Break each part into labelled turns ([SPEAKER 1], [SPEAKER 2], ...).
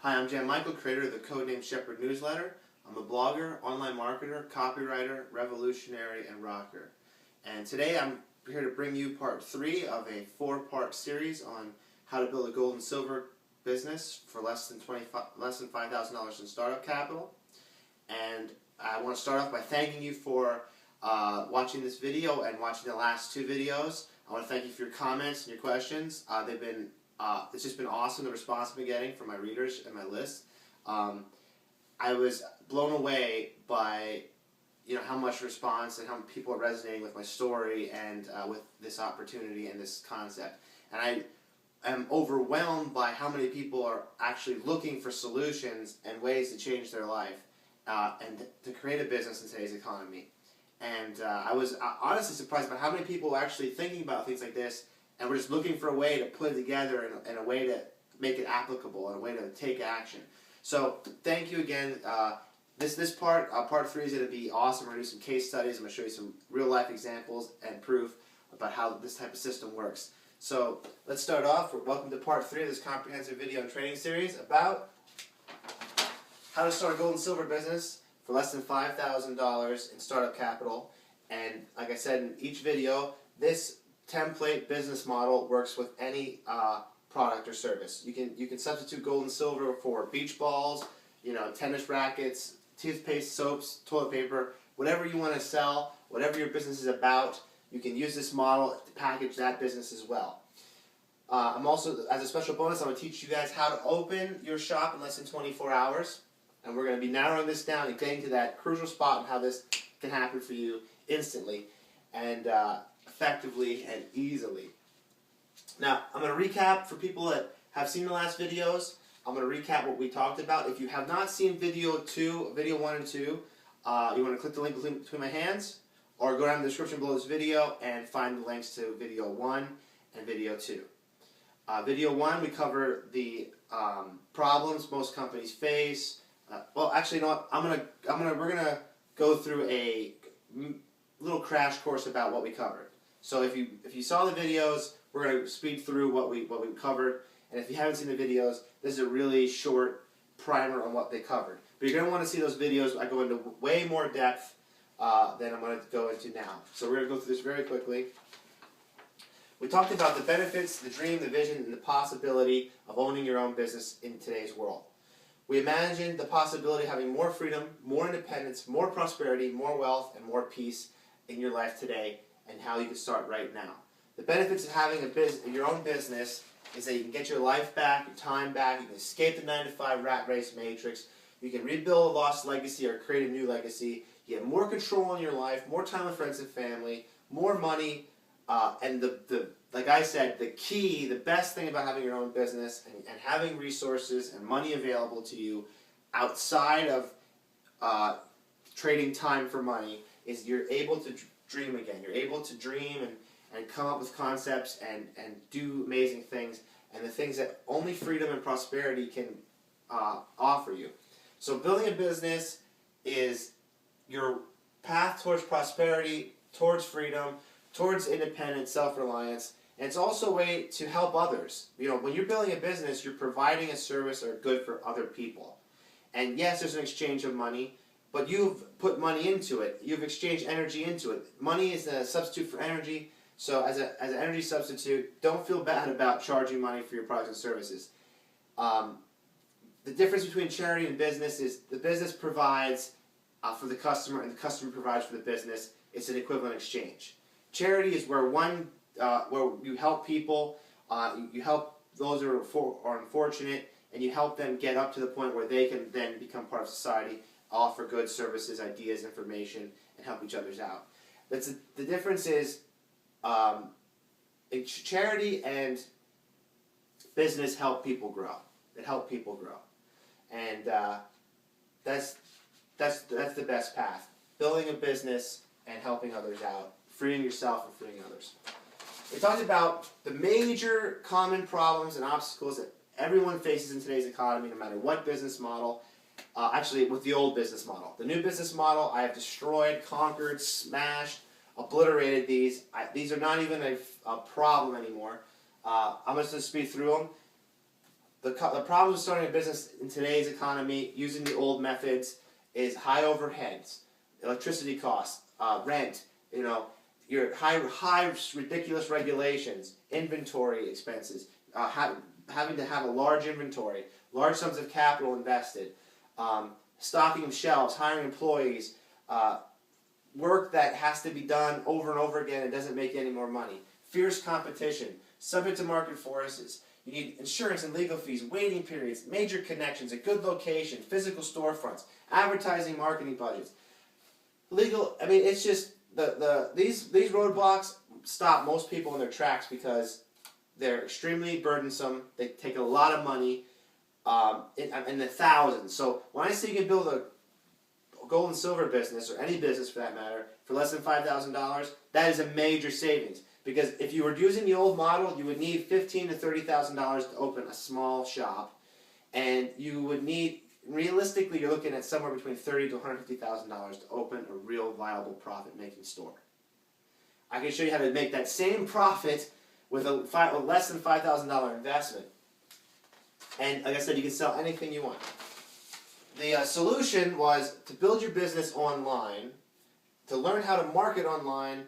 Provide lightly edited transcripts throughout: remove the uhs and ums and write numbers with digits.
[SPEAKER 1] Hi, I'm Jan Michael, creator of the Codename Shepherd newsletter. I'm a blogger, online marketer, copywriter, revolutionary, and rocker. And today I'm here to bring you part 3 of a 4-part series on how to build a gold and silver business for less than $5,000 in startup capital. And I want to start off by thanking you for watching this video and watching the last 2 videos. I want to thank you for your comments and your questions. It's just been awesome, the response I've been getting from my readers and my list. I was blown away by how much response and how people are resonating with my story and with this opportunity and this concept. And I am overwhelmed by how many people are actually looking for solutions and ways to change their life and to create a business in today's economy. And I was honestly surprised by how many people are actually thinking about things like this, and we're just looking for a way to put it together and a way to make it applicable and a way to take action. So thank you again. This part 3 is going to be awesome. We're going to do some case studies. I'm going to show you some real life examples and proof about how this type of system works. So let's start off. Welcome to part 3 of this comprehensive video and training series about how to start a gold and silver business for less than $5,000 in startup capital. And like I said in each video, this template business model works with any product or service. You can substitute gold and silver for beach balls, tennis rackets, toothpaste, soaps, toilet paper, whatever you want to sell, whatever your business is about. You can use this model to package that business as well. I'm also, as a special bonus, I'm going to teach you guys how to open your shop in less than 24 hours. And we're going to be narrowing this down and getting to that crucial spot and how this can happen for you instantly and effectively and easily. Now, I'm going to recap for people that have seen the last videos. I'm going to recap what we talked about. If you have not seen video 1 and 2, you want to click the link between my hands, or go down in the description below this video and find the links to video 1 and video 2. Video 1, we cover the problems most companies face. Well, actually, you know what? We're gonna go through a little crash course about what we covered. So if you saw the videos, we're gonna speed through what we covered. And if you haven't seen the videos, this is a really short primer on what they covered. But you're gonna want to see those videos. I go into way more depth than I'm going to go into now. So we're gonna go through this very quickly. We talked about the benefits, the dream, the vision, and the possibility of owning your own business in today's world. We imagined the possibility of having more freedom, more independence, more prosperity, more wealth, and more peace in your life today, and how you can start right now. The benefits of having your own business is that you can get your life back, your time back, you can escape the 9-to-5 rat race matrix, you can rebuild a lost legacy or create a new legacy, you have more control in your life, more time with friends and family, more money, and like I said, the best thing about having your own business and having resources and money available to you outside of trading time for money is you're able to dream again. You're able to dream and come up with concepts and do amazing things, and the things that only freedom and prosperity can offer you. So building a business is your path towards prosperity, towards freedom, towards independence, self-reliance, and it's also a way to help others. When you're building a business, you're providing a service or a good for other people. And yes, there's an exchange of money, but you've put money into it. You've exchanged energy into it. Money is a substitute for energy, so as an energy substitute, don't feel bad about charging money for your products and services. The difference between charity and business is the business provides for the customer and the customer provides for the business. It's an equivalent exchange. Charity is where you help people, you help those who are unfortunate, and you help them get up to the point where they can then become part of society, offer goods, services, ideas, information, and help each other out. The difference is charity and business help people grow. It help people grow, and that's the best path. Building a business and helping others out, freeing yourself and freeing others. We talked about the major common problems and obstacles that everyone faces in today's economy, no matter what business model. Actually, with the old business model. The new business model, I have destroyed, conquered, smashed, obliterated these. These are not even a problem anymore. I'm just going to speed through them. the problem with starting a business in today's economy using the old methods is high overheads, electricity costs, rent, your high ridiculous regulations, inventory expenses, having to have a large inventory, large sums of capital invested, stocking of shelves, hiring employees, work that has to be done over and over again and doesn't make any more money, fierce competition, subject to market forces. You need insurance and legal fees, waiting periods, major connections, a good location, physical storefronts, advertising, marketing budgets. It's just these roadblocks stop most people in their tracks because they're extremely burdensome. They take a lot of money, in the thousands. So when I say you can build a gold and silver business, or any business for that matter, for less than $5,000, that is a major savings. Because if you were using the old model, you would need $15,000 to $30,000 to open a small shop, and you would need, realistically, you're looking at somewhere between $30,000 to $150,000 to open a real viable profit-making store. I can show you how to make that same profit with a less than $5,000 investment. And like I said, you can sell anything you want. The solution was to build your business online, to learn how to market online,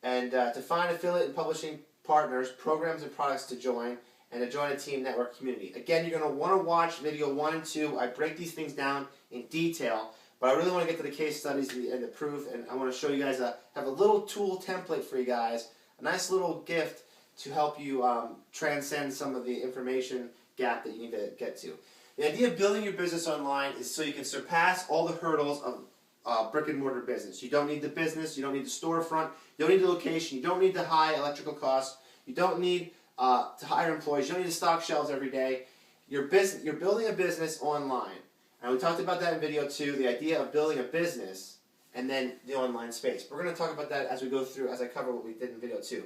[SPEAKER 1] and to find affiliate and publishing partners, programs and products to join, and to join a team network community. Again, you're going to want to watch video 1 and 2. I break these things down in detail, but I really want to get to the case studies and the proof, and I want to show you guys have a little tool template for you guys, a nice little gift to help you transcend some of the information gap that you need to get to. The idea of building your business online is so you can surpass all the hurdles of brick and mortar business. You don't need the business, you don't need the storefront, you don't need the location, you don't need the high electrical costs, you don't need to hire employees, you don't need to stock shelves every day. You're building a business online. And we talked about that in video 2, the idea of building a business and then the online space. We're going to talk about that as we go through, as I cover what we did in video 2.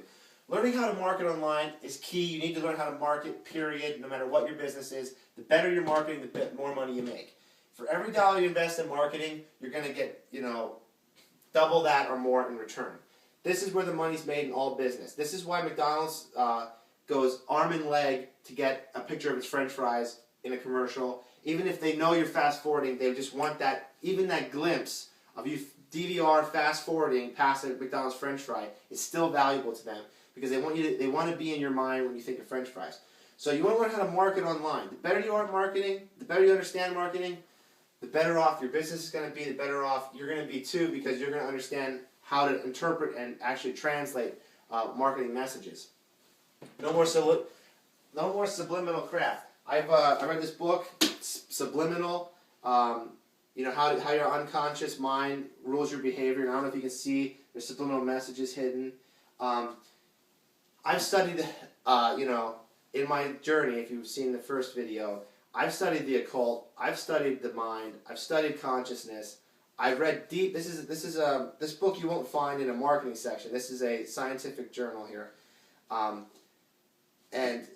[SPEAKER 1] Learning how to market online is key. You need to learn how to market, period, no matter what your business is. The better your marketing, the more money you make. For every dollar you invest in marketing, you're going to get, double that or more in return. This is where the money's made in all business. This is why McDonald's goes arm and leg to get a picture of its French fries in a commercial. Even if they know you're fast forwarding, they just want that, even that glimpse of you DVR fast forwarding past a McDonald's French fry is still valuable to them because they want to be in your mind when you think of French fries. So you want to learn how to market online. The better you are at marketing, the better you understand marketing, the better off your business is going to be, the better off you're going to be too, because you're going to understand how to interpret and actually translate marketing messages. No more subliminal crap. I read this book, Subliminal. How your unconscious mind rules your behavior. And I don't know if you can see there's subliminal messages hidden. I've studied, in my journey, if you've seen the first video, I've studied the occult, I've studied the mind, I've studied consciousness, I've read deep. This book you won't find in a marketing section. This is a scientific journal here, and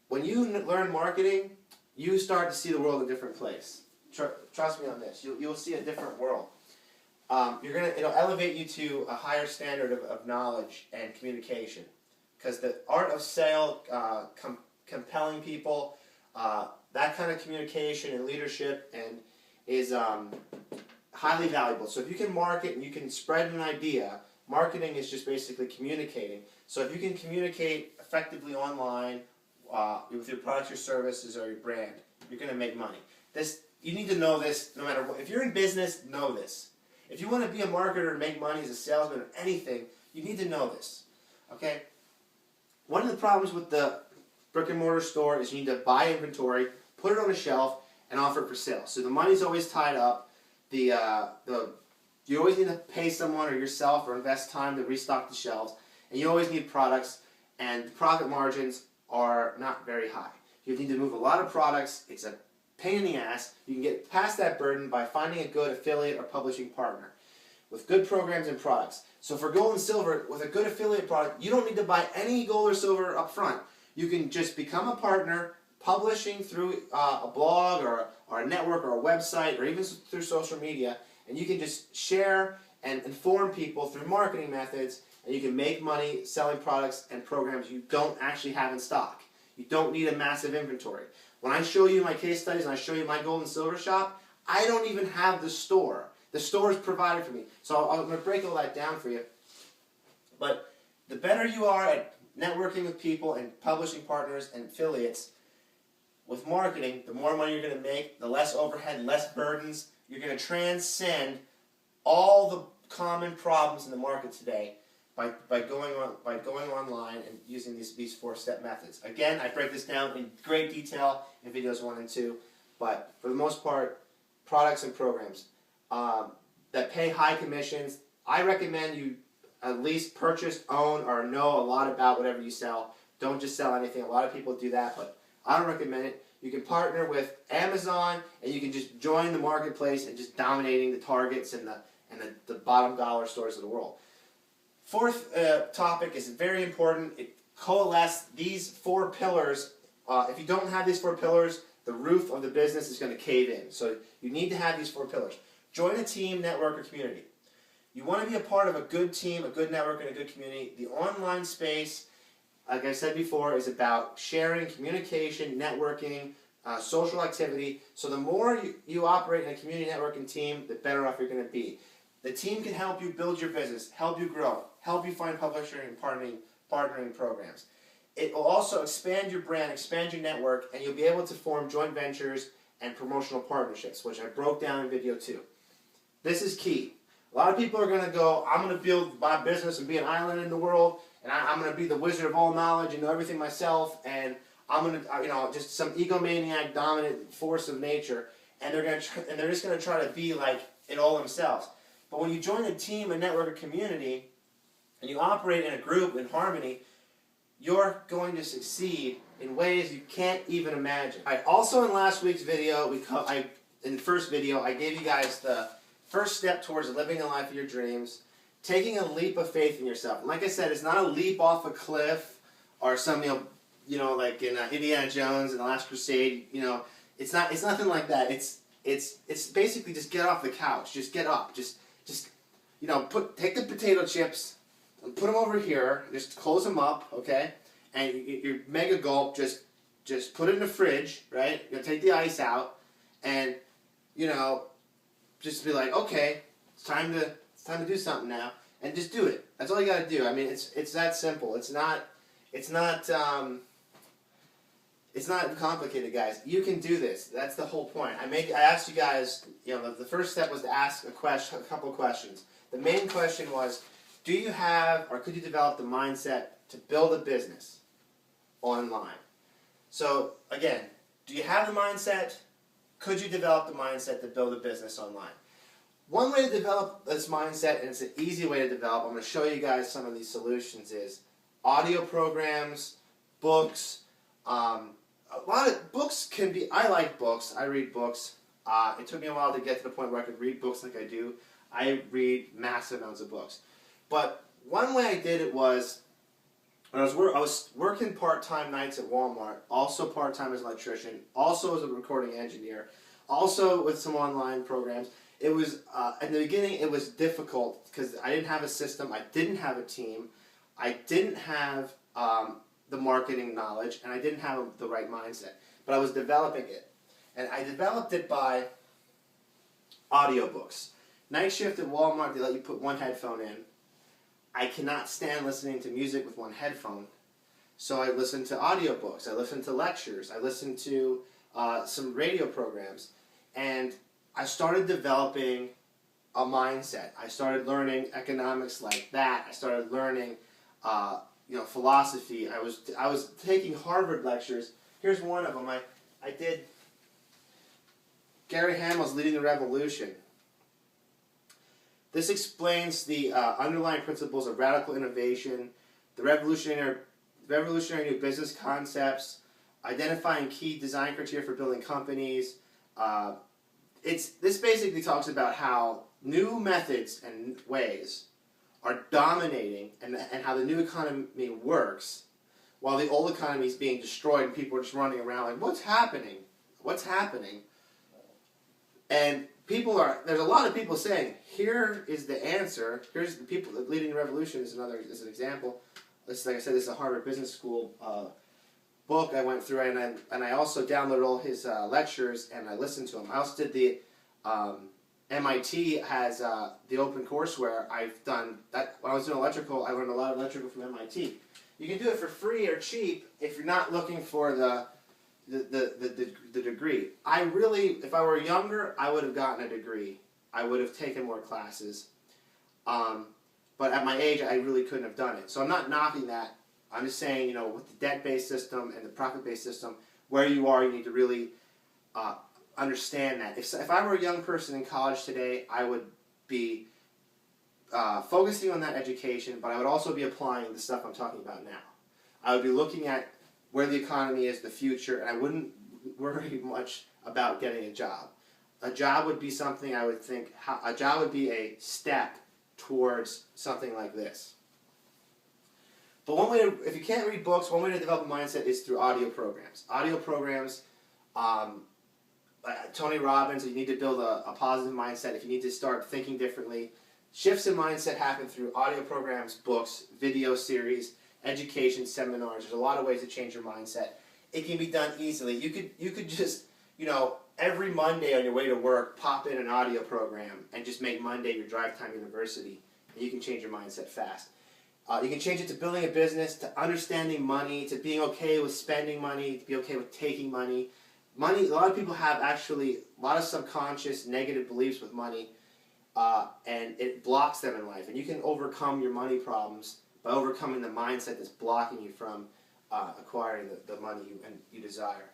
[SPEAKER 1] when you learn marketing, you start to see the world a different place. Trust me on this. You'll see a different world. It'll elevate you to a higher standard of knowledge and communication, because the art of sale, compelling people, that kind of communication and leadership is highly valuable. So if you can market and you can spread an idea, marketing is just basically communicating. So if you can communicate effectively online with your products, your services, or your brand, you're going to make money. You need to know this no matter what. If you're in business, know this. If you want to be a marketer and make money as a salesman or anything, you need to know this. Okay? One of the problems with the brick and mortar store is you need to buy inventory, put it on a shelf, and offer it for sale. So the money's always tied up. You always need to pay someone or yourself or invest time to restock the shelves. And you always need products, and the profit margins are not very high. You need to move a lot of products. It's a pain in the ass. You can get past that burden by finding a good affiliate or publishing partner with good programs and products. So for gold and silver, with a good affiliate product, you don't need to buy any gold or silver up front. You can just become a partner, publishing through a blog or a network or a website or even through social media, and you can just share and inform people through marketing methods, and you can make money selling products and programs you don't actually have in stock. You don't need a massive inventory. When I show you my case studies and I show you my gold and silver shop, I don't even have the store. The store is provided for me. So I'm going to break all that down for you. But the better you are at networking with people and publishing partners and affiliates, with marketing, the more money you're going to make, the less overhead, less burdens. You're going to transcend all the common problems in the market today by going online and using these 4-step methods. Again, I break this down in great detail in videos 1 and 2, but for the most part, products and programs that pay high commissions. I recommend you at least purchase, own, or know a lot about whatever you sell. Don't just sell anything. A lot of people do that, but I don't recommend it. You can partner with Amazon, and you can just join the marketplace and just dominating the Targets and the bottom dollar stores of the world. Fourth topic is very important. It coalesces these 4 pillars. If you don't have these 4 pillars, the roof of the business is going to cave in. So you need to have these 4 pillars. Join a team, network, or community. You want to be a part of a good team, a good network, and a good community. The online space, like I said before, is about sharing, communication, networking, social activity. So the more you operate in a community networking team, the better off you're going to be. The team can help you build your business, help you grow, help you find publishing and partnering programs. It will also expand your brand, expand your network, and you'll be able to form joint ventures and promotional partnerships, which I broke down in video 2. This is key. A lot of people are going to go, I'm going to build my business and be an island in the world, and I'm going to be the wizard of all knowledge and know everything myself, and I'm going to, just some egomaniac dominant force of nature, and they're just going to try to be like it all themselves. But when you join a team, a network, a community, and you operate in a group in harmony, you're going to succeed in ways you can't even imagine. All right, also in last week's video, in the first video, I gave you guys the first step towards living the life of your dreams, taking a leap of faith in yourself. And like I said, it's not a leap off a cliff or some, like in Indiana Jones and the Last Crusade. It's nothing like that. It's basically just get off the couch, just get up, just take the potato chips and put them over here, just close them up, okay? And your mega gulp, just put it in the fridge, right? Take the ice out, and just be like, okay, it's time to do something now, and just do it. That's all you got to do. I mean, it's that simple. It's not complicated, guys. You can do this. That's the whole point. I asked you guys, the first step was to ask a couple of questions. The main question was, do you have or could you develop the mindset to build a business online? So again, do you have the mindset? Could you develop the mindset to build a business online? One way to develop this mindset, and it's an easy way to develop, I'm going to show you guys some of these solutions, is audio programs, books. A lot of books can be, I like books, I read books. It took me a while to get to the point where I could read books like I do. I read massive amounts of books. But one way I did it was, when I was working part-time nights at Walmart, also part-time as an electrician, also as a recording engineer, also with some online programs. It was, in the beginning, it was difficult because I didn't have a system, I didn't have a team, I didn't have the marketing knowledge, and I didn't have the right mindset. But I was developing it. And I developed it by audiobooks. Night shift at Walmart, they let you put one headphone in. I cannot stand listening to music with one headphone. So I listened to audiobooks, I listened to lectures, I listened to some radio programs. And I started developing a mindset. I started learning economics like that. I started learning philosophy. I was taking Harvard lectures. Here's one of them. I did Gary Hamel's Leading the Revolution. This explains the underlying principles of radical innovation, the revolutionary new business concepts, identifying key design criteria for building companies. This basically talks about how new methods and ways are dominating and how the new economy works while the old economy is being destroyed and people are just running around like, what's happening? What's happening? And there's a lot of people saying, here is the answer. Here's the people leading the revolution is an example. Like I said, this is a Harvard Business School book I went through, and I also downloaded all his lectures and I listened to them. I also did the MIT has the open courseware. I've done that when I was doing electrical. I learned a lot of electrical from MIT. You can do it for free or cheap if you're not looking for the degree. I really, if I were younger, I would have gotten a degree. I would have taken more classes. But at my age, I really couldn't have done it. So I'm not knocking that. I'm just saying, you know, with the debt-based system and the profit-based system, where you are, you need to really understand that. If I were a young person in college today, I would be focusing on that education, but I would also be applying the stuff I'm talking about now. I would be looking at where the economy is, the future, and I wouldn't worry much about getting a job. A job would be something I would think, a job would be a step towards something like this. But one way to, if you can't read books, one way to develop a mindset is through audio programs. Audio programs, Tony Robbins, you need to build a positive mindset. If you need to start thinking differently, shifts in mindset happen through audio programs, books, video series, education, seminars. There's a lot of ways to change your mindset. It can be done easily. You could just, you know, every Monday on your way to work, pop in an audio program and just make Monday your drive time university, and you can change your mindset fast. You can change it to building a business, to understanding money, to being okay with spending money, to be okay with taking money. Money, a lot of people have actually a lot of subconscious negative beliefs with money, and it blocks them in life. And you can overcome your money problems by overcoming the mindset that's blocking you from acquiring the money you desire.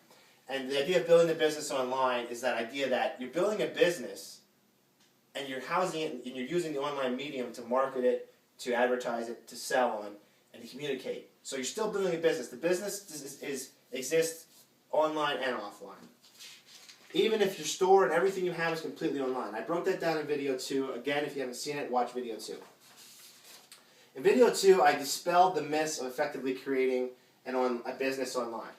[SPEAKER 1] And the idea of building a business online is that idea that you're building a business and you're housing it and you're using the online medium to market it, to advertise it, to sell on, and to communicate. So you're still building a business. The business exists online and offline. Even if your store and everything you have is completely online. I broke that down in video 2. Again, if you haven't seen it, watch video 2. In video 2, I dispelled the myths of effectively creating a business online.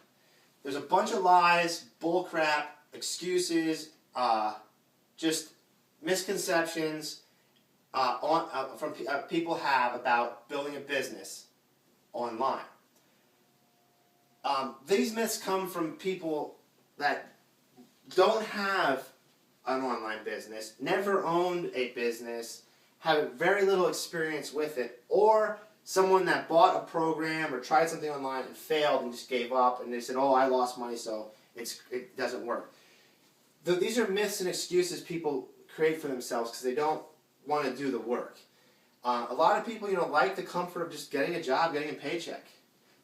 [SPEAKER 1] There's a bunch of lies, bullcrap, excuses, just misconceptions from people have about building a business online. These myths come from people that don't have an online business, never owned a business, have very little experience with it, or someone that bought a program or tried something online and failed and just gave up and they said, oh, I lost money, so it doesn't work. These are myths and excuses people create for themselves because they don't want to do the work. A lot of people, like the comfort of just getting a job, getting a paycheck.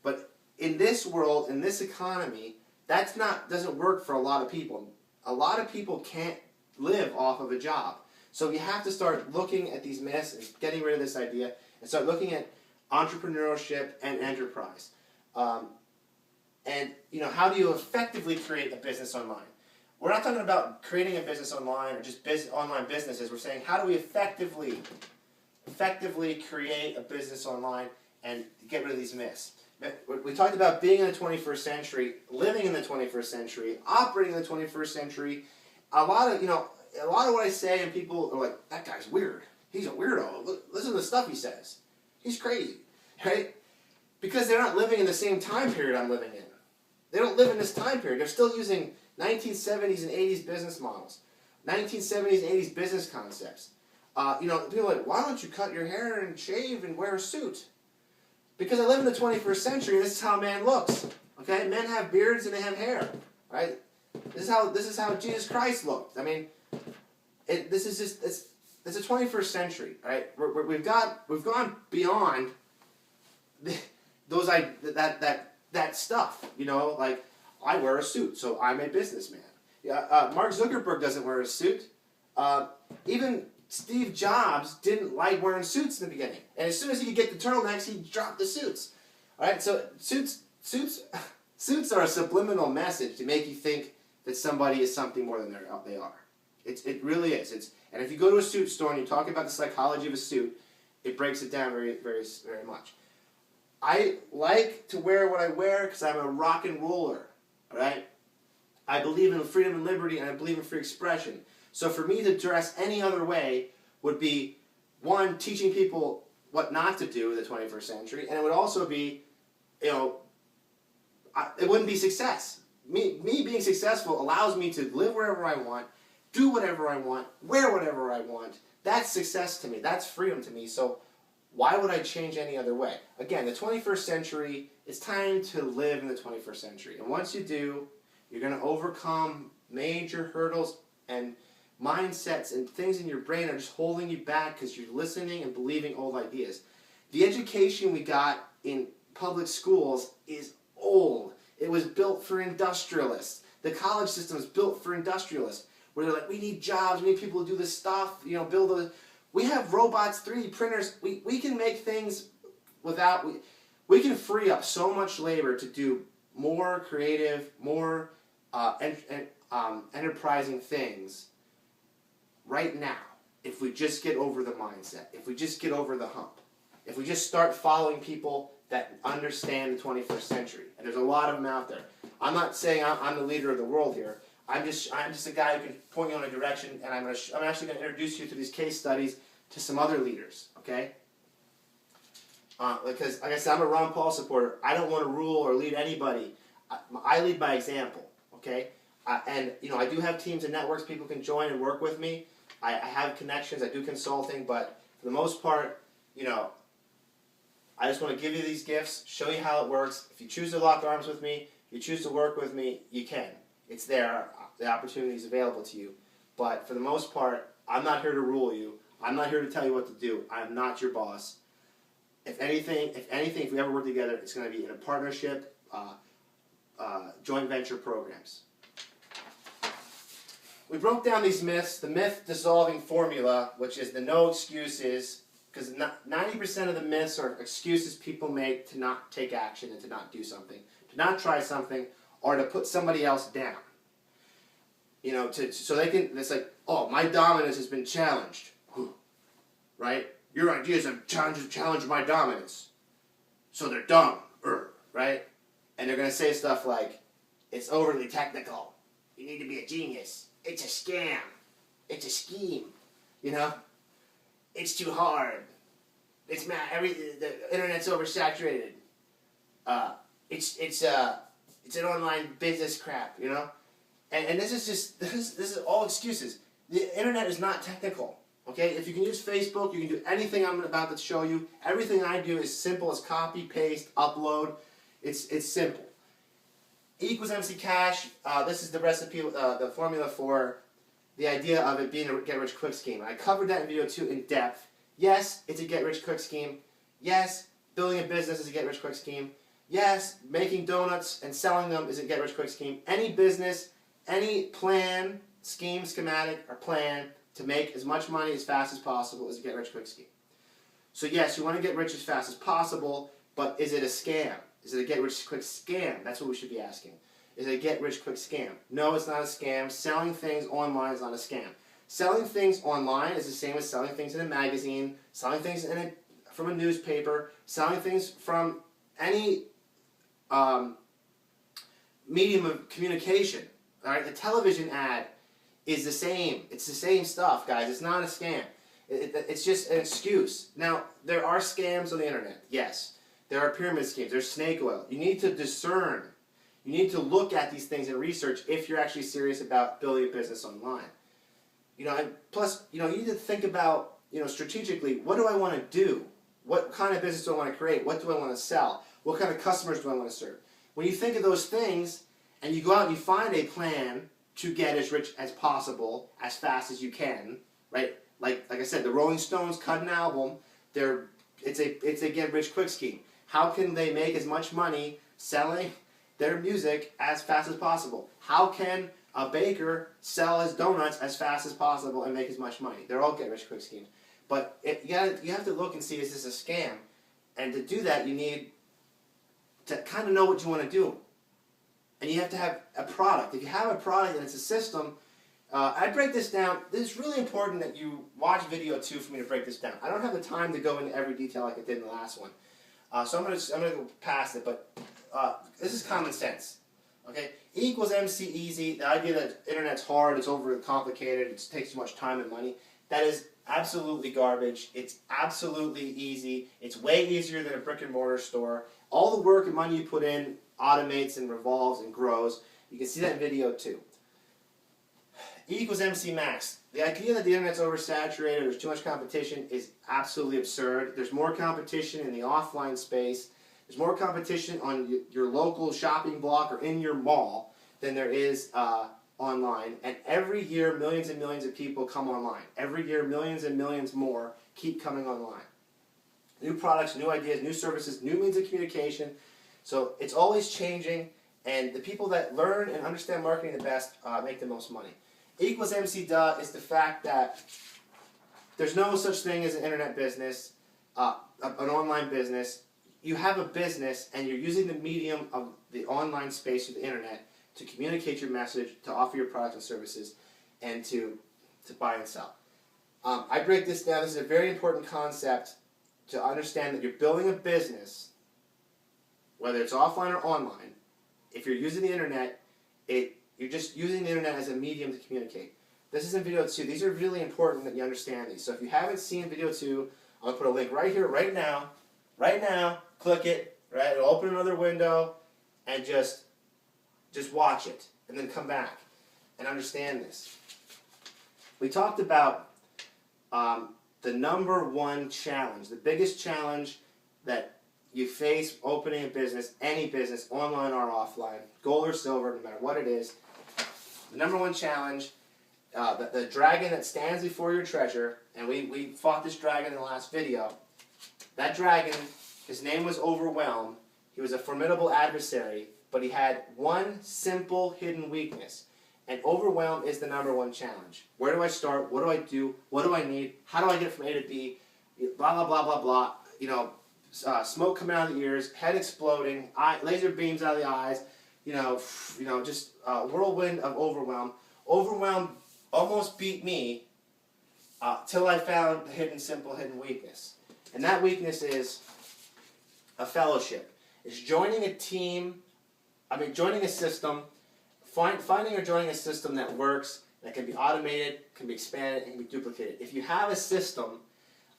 [SPEAKER 1] But in this world, in this economy, doesn't work for a lot of people. A lot of people can't live off of a job. So you have to start looking at these myths and getting rid of this idea and start looking at entrepreneurship and enterprise. And how do you effectively create a business online? We're not talking about creating a business online or just online businesses. We're saying how do we effectively create a business online and get rid of these myths. We talked about being in the 21st century, living in the 21st century, operating in the 21st century. A lot of what I say and people are like, that guy's weird. He's a weirdo. Listen to the stuff he says. He's crazy, right? Because they're not living in the same time period I'm living in. They don't live in this time period. They're still using 1970s and 80s business models, 1970s and 80s business concepts. People are like, why don't you cut your hair and shave and wear a suit? Because I live in the 21st century, and this is how a man looks. Okay, men have beards and they have hair, right? This is how Jesus Christ looked. I mean, it's the 21st century, right? We've gone beyond that stuff. Like I wear a suit, so I'm a businessman. Mark Zuckerberg doesn't wear a suit. Even Steve Jobs didn't like wearing suits in the beginning, and as soon as he could get the turtlenecks, he dropped the suits. All right, so suits are a subliminal message to make you think that somebody is something more than they are. It really is. And if you go to a suit store and you talk about the psychology of a suit, it breaks it down very, very, very much. I like to wear what I wear because I'm a rock and roller. All right, I believe in freedom and liberty, and I believe in free expression. So for me to dress any other way would be, one, teaching people what not to do in the 21st century, and it would also be, it wouldn't be success. Me being successful allows me to live wherever I want, do whatever I want, wear whatever I want. That's success to me. That's freedom to me. So why would I change any other way? Again, the 21st century, it's time to live in the 21st century. And once you do, you're going to overcome major hurdles and mindsets and things in your brain are just holding you back because you're listening and believing old ideas. The education we got in public schools is old. It was built for industrialists. The college system is built for industrialists, where they're like, we need jobs, we need people to do this stuff, build a... We have robots, 3D printers. We can make things without... We can free up so much labor to do more creative, more enterprising things right now if we just get over the mindset, if we just get over the hump, if we just start following people that understand the 21st century. And there's a lot of them out there. I'm not saying I'm the leader of the world here. I'm just a guy who can point you in a direction, and I'm actually going to introduce you to these case studies to some other leaders, okay? Because, like I said, I'm a Ron Paul supporter. I don't want to rule or lead anybody. I lead by example, okay? And, I do have teams and networks people can join and work with me. I have connections. I do consulting, but for the most part, I just want to give you these gifts, show you how it works. If you choose to lock arms with me, if you choose to work with me, you can. It's there. The opportunity is available to you. But for the most part, I'm not here to rule you. I'm not here to tell you what to do. I'm not your boss. If anything, if we ever work together, it's going to be in a partnership, joint venture programs. We broke down these myths. The myth-dissolving formula, which is the no excuses, because 90% of the myths are excuses people make to not take action and to not do something, to not try something, or to put somebody else down. So they can, it's like, oh, my dominance has been challenged. Right? Your ideas have challenged my dominance. So they're dumb, right? And they're going to say stuff like, it's overly technical. You need to be a genius. It's a scam. It's a scheme. It's too hard. The internet's oversaturated. It's an online business crap, And this is all excuses. The internet is not technical. Okay, if you can use Facebook, you can do anything I'm about to show you. Everything I do is simple as copy, paste, upload. It's simple. E equals MC cash. This is the recipe, the formula for the idea of it being a get-rich-quick scheme. I covered that in video 2 in depth. Yes, it's a get-rich-quick scheme. Yes, building a business is a get-rich-quick scheme. Yes, making donuts and selling them is a get-rich-quick scheme. Any business, any plan, scheme, schematic, or plan to make as much money as fast as possible is a get-rich-quick scheme. So yes, you want to get rich as fast as possible, but is it a scam? Is it a get-rich-quick scam? That's what we should be asking. Is it a get-rich-quick scam? No, it's not a scam. Selling things online is not a scam. Selling things online is the same as selling things in a magazine, selling things from a newspaper, selling things from any medium of communication. All right, a television ad is the same. It's the same stuff, guys. It's not a scam. It's just an excuse. Now, there are scams on the internet. Yes. There are pyramid schemes. There's snake oil. You need to discern. You need to look at these things and research if you're actually serious about building a business online. And plus, you need to think about, strategically, what do I want to do? What kind of business do I want to create? What do I want to sell? What kind of customers do I want to serve? When you think of those things and you go out and you find a plan to get as rich as possible, as fast as you can, right? Like I said, the Rolling Stones cut an album. It's a get-rich-quick scheme. How can they make as much money selling their music as fast as possible? How can a baker sell his donuts as fast as possible and make as much money? They're all get-rich-quick schemes. But you have to look and see, is this a scam? And to do that, you need to kind of know what you want to do. And you have to have a product. If you have a product and it's a system, I break this down. This is really important that you watch video 2 for me to break this down. I don't have the time to go into every detail like I did in the last one. So I'm gonna go past it, but this is common sense. Okay? E equals MC easy. The idea that the internet's hard, it's over complicated, it takes too much time and money. That is absolutely garbage. It's absolutely easy. It's way easier than a brick and mortar store. All the work and money you put in automates and revolves and grows. You can see that in video 2. E equals MC max. The idea that the internet's oversaturated, there's too much competition, is absolutely absurd. There's more competition in the offline space. There's more competition on your local shopping block or in your mall than there is online. And every year, millions and millions of people come online. Every year, millions and millions more keep coming online. New products, new ideas, new services, new means of communication. So it's always changing, and the people that learn and understand marketing the best make the most money. E equals MC duh is the fact that there's no such thing as an internet business, an online business. You have a business and you're using the medium of the online space of the internet to communicate your message, to offer your products and services, and to buy and sell. I break this down. This is a very important concept to understand that you're building a business, whether it's offline or online. If you're using the internet, you're just using the internet as a medium to communicate. This is in video 2. These are really important that you understand these. So if you haven't seen video 2, I'm going to put a link right here, right now. Right now, click it, right? It'll open another window, and just watch it, and then come back and understand this. We talked about the #1 challenge, the biggest challenge that you face opening a business, any business, online or offline, gold or silver, no matter what it is. The #1 challenge, the dragon that stands before your treasure, and we fought this dragon in the last video. That dragon, his name was Overwhelm. He was a formidable adversary, but he had one simple hidden weakness. And overwhelm is the #1 challenge. Where do I start? What do I do? What do I need? How do I get from A to B? Blah, blah, blah, blah, blah. You know, smoke coming out of the ears, head exploding, laser beams out of the eyes. Just a whirlwind of overwhelm. Overwhelm almost beat me till I found the hidden weakness. And that weakness is a fellowship. It's joining a team, joining a system, finding or joining a system that works, that can be automated, can be expanded, and can be duplicated. If you have a system,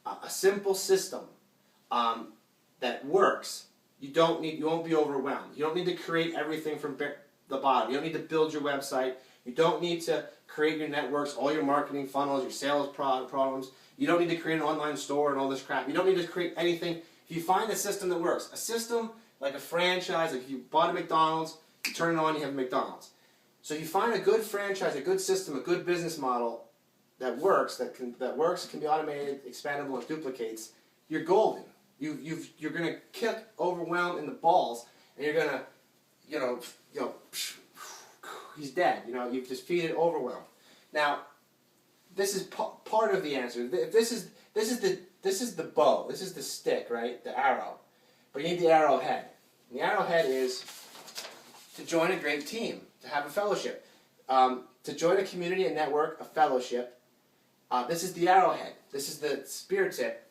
[SPEAKER 1] a simple system that works, you won't be overwhelmed. You don't need to create everything from the bottom. You don't need to build your website. You don't need to create your networks, all your marketing funnels, your sales problems. You don't need to create an online store and all this crap. You don't need to create anything. If you find a system that works, a system like a franchise, like if you bought a McDonald's, you turn it on, you have a McDonald's. So you find a good franchise, a good system, a good business model that works, can be automated, expandable, and duplicates, you're golden. You're going to kick overwhelm in the balls, and you're going to, he's dead. You've defeated overwhelm. Now, this is part of the answer. This is the bow. This is the stick, right? The arrow. But you need the arrowhead. And the arrowhead is to join a great team, to have a fellowship, to join a community, a network, a fellowship. This is the arrowhead. This is the spear tip.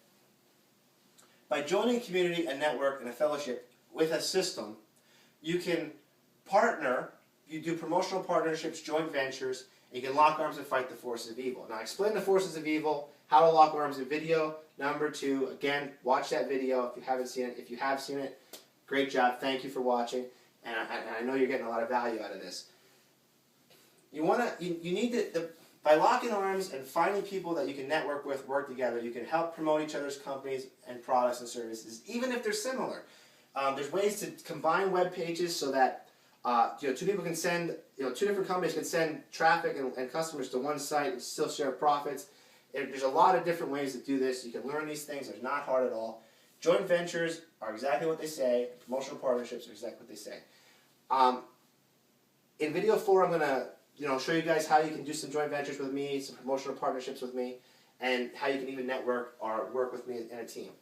[SPEAKER 1] By joining a community, a network, and a fellowship with a system, you can partner, you do promotional partnerships, joint ventures, and you can lock arms and fight the forces of evil. Now, I explained the forces of evil, how to lock arms in video #2. Again, watch that video if you haven't seen it. If you have seen it, great job. Thank you for watching. And I know you're getting a lot of value out of this. You need to, by locking arms and finding people that you can network with, work together, you can help promote each other's companies and products and services, even if they're similar. There's ways to combine web pages so that two people can send, two different companies can send traffic and customers to one site and still share profits. There's a lot of different ways to do this. You can learn these things. They're not hard at all. Joint ventures are exactly what they say. Promotional partnerships are exactly what they say. In video 4, I'm going to show you guys how you can do some joint ventures with me, some promotional partnerships with me, and how you can even network or work with me in a team.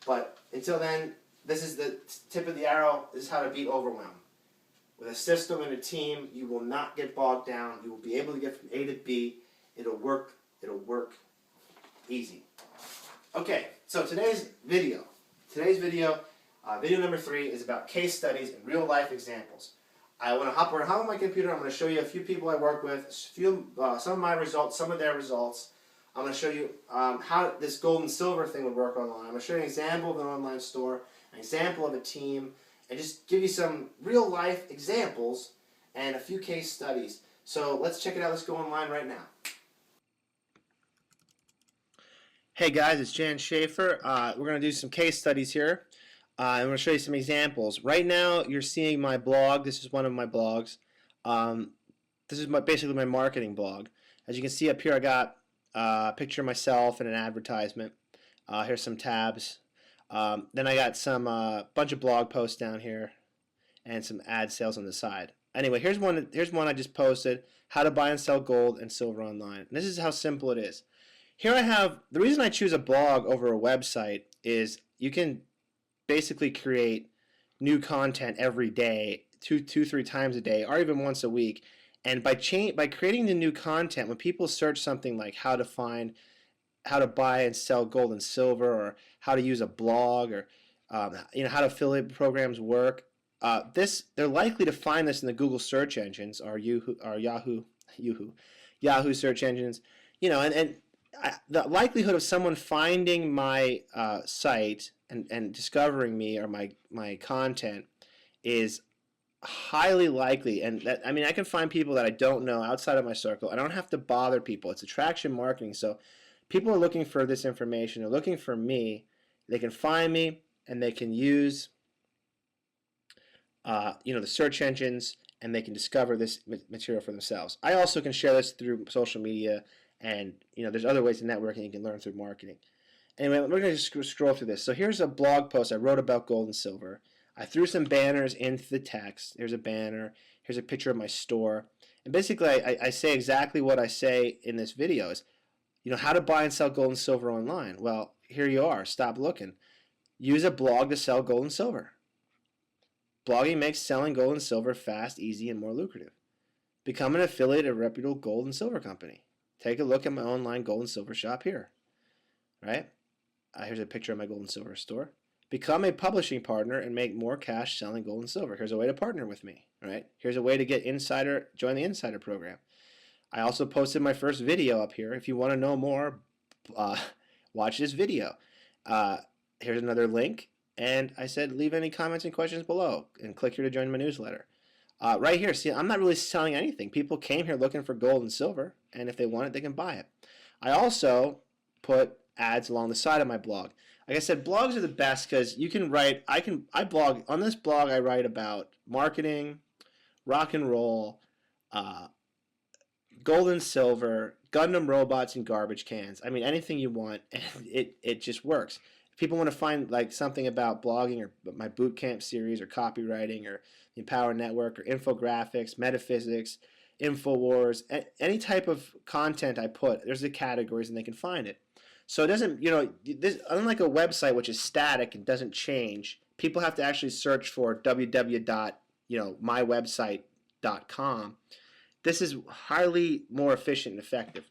[SPEAKER 1] But until then, this is the tip of the arrow. This is how to beat overwhelm. With a system and a team, you will not get bogged down. You will be able to get from A to B. It'll work easy. Okay, so today's video, video #3 is about case studies and real life examples. We're gonna hop on my computer. I'm gonna show you a few people I work with, some of my results, some of their results. I'm gonna show you how this gold and silver thing would work online. I'm gonna show you an example of an online store, an example of a team, and just give you some real life examples and a few case studies. So let's check it out. Let's go online right now. Hey guys, it's Jan Schaefer. We're going to do some case studies here. I'm going to show you some examples. Right now, you're seeing my blog. This is one of my blogs. This is basically my marketing blog. As you can see up here, I got a picture of myself and an advertisement. Here's some tabs. Then I got some bunch of blog posts down here and some ad sales on the side. Anyway, here's one I just posted, how to buy and sell gold and silver online. And this is how simple it is. Here I have, the reason I choose a blog over a website is you can basically create new content every day, two, 3 times a day, or even once a week. And by creating the new content, when people search something like how to buy and sell gold and silver, or how to use a blog, or how do affiliate programs work, they're likely to find this in the Google search engines, or Yahoo search engines, the likelihood of someone finding my site and discovering me or my content is highly likely. And that, I mean, I can find people that I don't know outside of my circle. I don't have to bother people. It's attraction marketing. So people are looking for this information. They're looking for me. They can find me, and they can use the search engines, and they can discover this material for themselves. I also can share this through social media, and there's other ways to network, and you can learn through marketing. Anyway, we're going to just scroll through this. So here's a blog post I wrote about gold and silver. I threw some banners into the text. Here's a banner. Here's a picture of my store. And basically, I say exactly what I say in this video is, how to buy and sell gold and silver online. Well, here you are. Stop looking. Use a blog to sell gold and silver. Blogging makes selling gold and silver fast, easy, and more lucrative. Become an affiliate of a reputable gold and silver company. Take a look at my online gold and silver shop here. Right? Here's a picture of my gold and silver store. Become a publishing partner and make more cash selling gold and silver. Here's a way to partner with me. Right? Here's a way to join the insider program. I also posted my first video up here. If you want to know more, watch this video. Here's another link. And I said, leave any comments and questions below, and click here to join my newsletter. Right here, see, I'm not really selling anything. People came here looking for gold and silver, and if they want it, they can buy it. I also put ads along the side of my blog. Like I said, blogs are the best because you can write. I blog on this blog. I write about marketing, rock and roll, gold and silver, Gundam robots, and garbage cans. I mean, anything you want, and it just works. People want to find like something about blogging or my boot camp series or copywriting or the Empower Network or infographics, metaphysics, InfoWars, any type of content I put, there's the categories and they can find it. So it doesn't, this, unlike a website which is static and doesn't change, people have to actually search for www.mywebsite.com. This is highly more efficient and effective.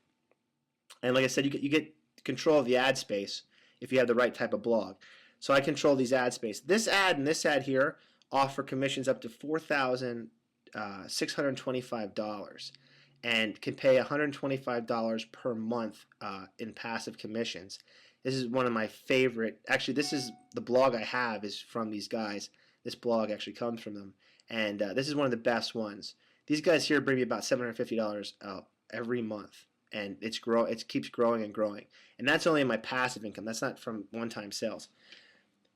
[SPEAKER 1] And like I said, you get control of the ad space if you have the right type of blog. So I control these ad space. This ad and this ad here offer commissions up to $4,625 and can pay $125 per month in passive commissions. This is one of my favorite. Actually, this is the blog I have is from these guys. This blog actually comes from them. And this is one of the best ones. These guys here bring me about $750 every month. And it keeps growing and growing. And that's only in my passive income. That's not from one-time sales.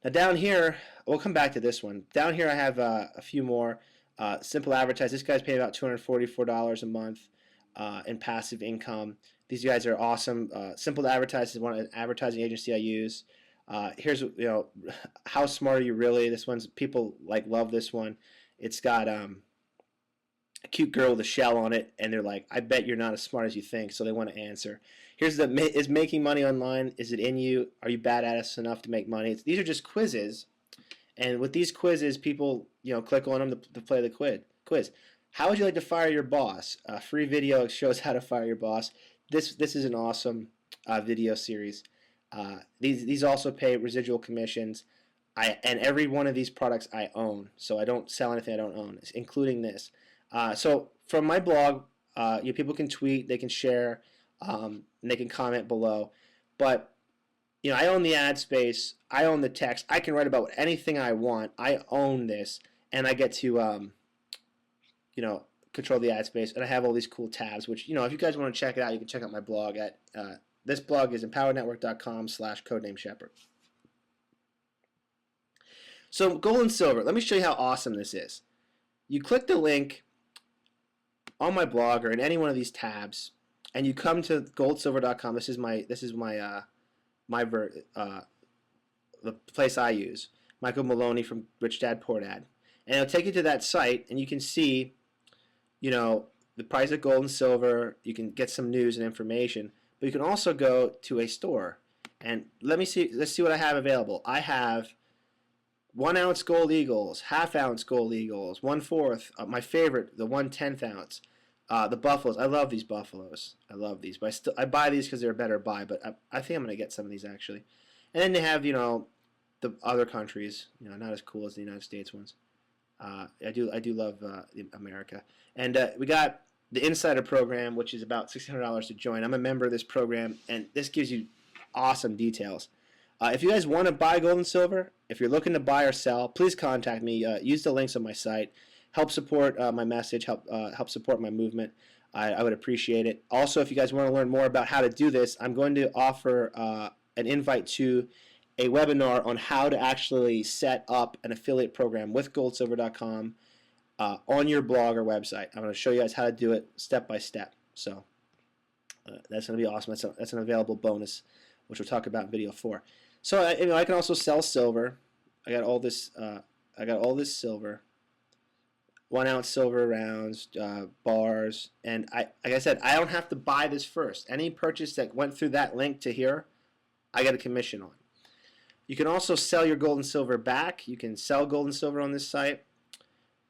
[SPEAKER 1] Now down here, we'll come back to this one. Down here I have a few more. Simple Advertise. This guy's paying about $244 a month in passive income. These guys are awesome. Simple Advertise is an advertising agency I use. Here's How Smart Are You Really? This one's people love this one. It's got a cute girl with a shell on it, and they're like, I bet you're not as smart as you think, so they want to answer. Here's is making money online, is it in you? Are you badass enough to make money? These are just quizzes, and with these quizzes, people click on them to play the quiz. How would you like to fire your boss? A free video shows how to fire your boss. This is an awesome video series. These also pay residual commissions.
[SPEAKER 2] And every one of these products I own, so I don't sell anything I don't own, including this. So from my blog, people can tweet, they can share, and they can comment below. But I own the ad space, I own the text, I can write about anything I want. I own this, and I get to control the ad space, and I have all these cool tabs. Which if you guys want to check it out, you can check out my blog at this blog is empowerednetwork.com/codename Shepherd. So gold and silver, let me show you how awesome this is. You click the link on my blog or in any one of these tabs, and you come to goldsilver.com. This is the place I use. Michael Maloney from Rich Dad Poor Dad, and it'll take you to that site, and you can see, the price of gold and silver. You can get some news and information, but you can also go to a store, and let's see what I have available. I have 1 ounce gold eagles, half ounce gold eagles, 1/4. My favorite, the 1/10 ounce. The buffaloes. I love these buffaloes. I love these, but I buy these because they're a better buy. But I think I'm gonna get some of these actually. And then they have the other countries. Not as cool as the United States ones. I do love America. And we got the Insider program, which is about $600 to join. I'm a member of this program, and this gives you awesome details. If you guys want to buy gold and silver, if you're looking to buy or sell, please contact me. Use the links on my site. Help support my message. Help support my movement. I would appreciate it. Also, if you guys want to learn more about how to do this, I'm going to offer an invite to a webinar on how to actually set up an affiliate program with goldsilver.com on your blog or website. I'm going to show you guys how to do it step by step. So that's going to be awesome. That's an available bonus, which we'll talk about in video 4. So I can also sell silver. I got all this. I got all this silver. 1 ounce silver rounds, bars, and like I said, I don't have to buy this first. Any purchase that went through that link to here, I get a commission on. You can also sell your gold and silver back. You can sell gold and silver on this site.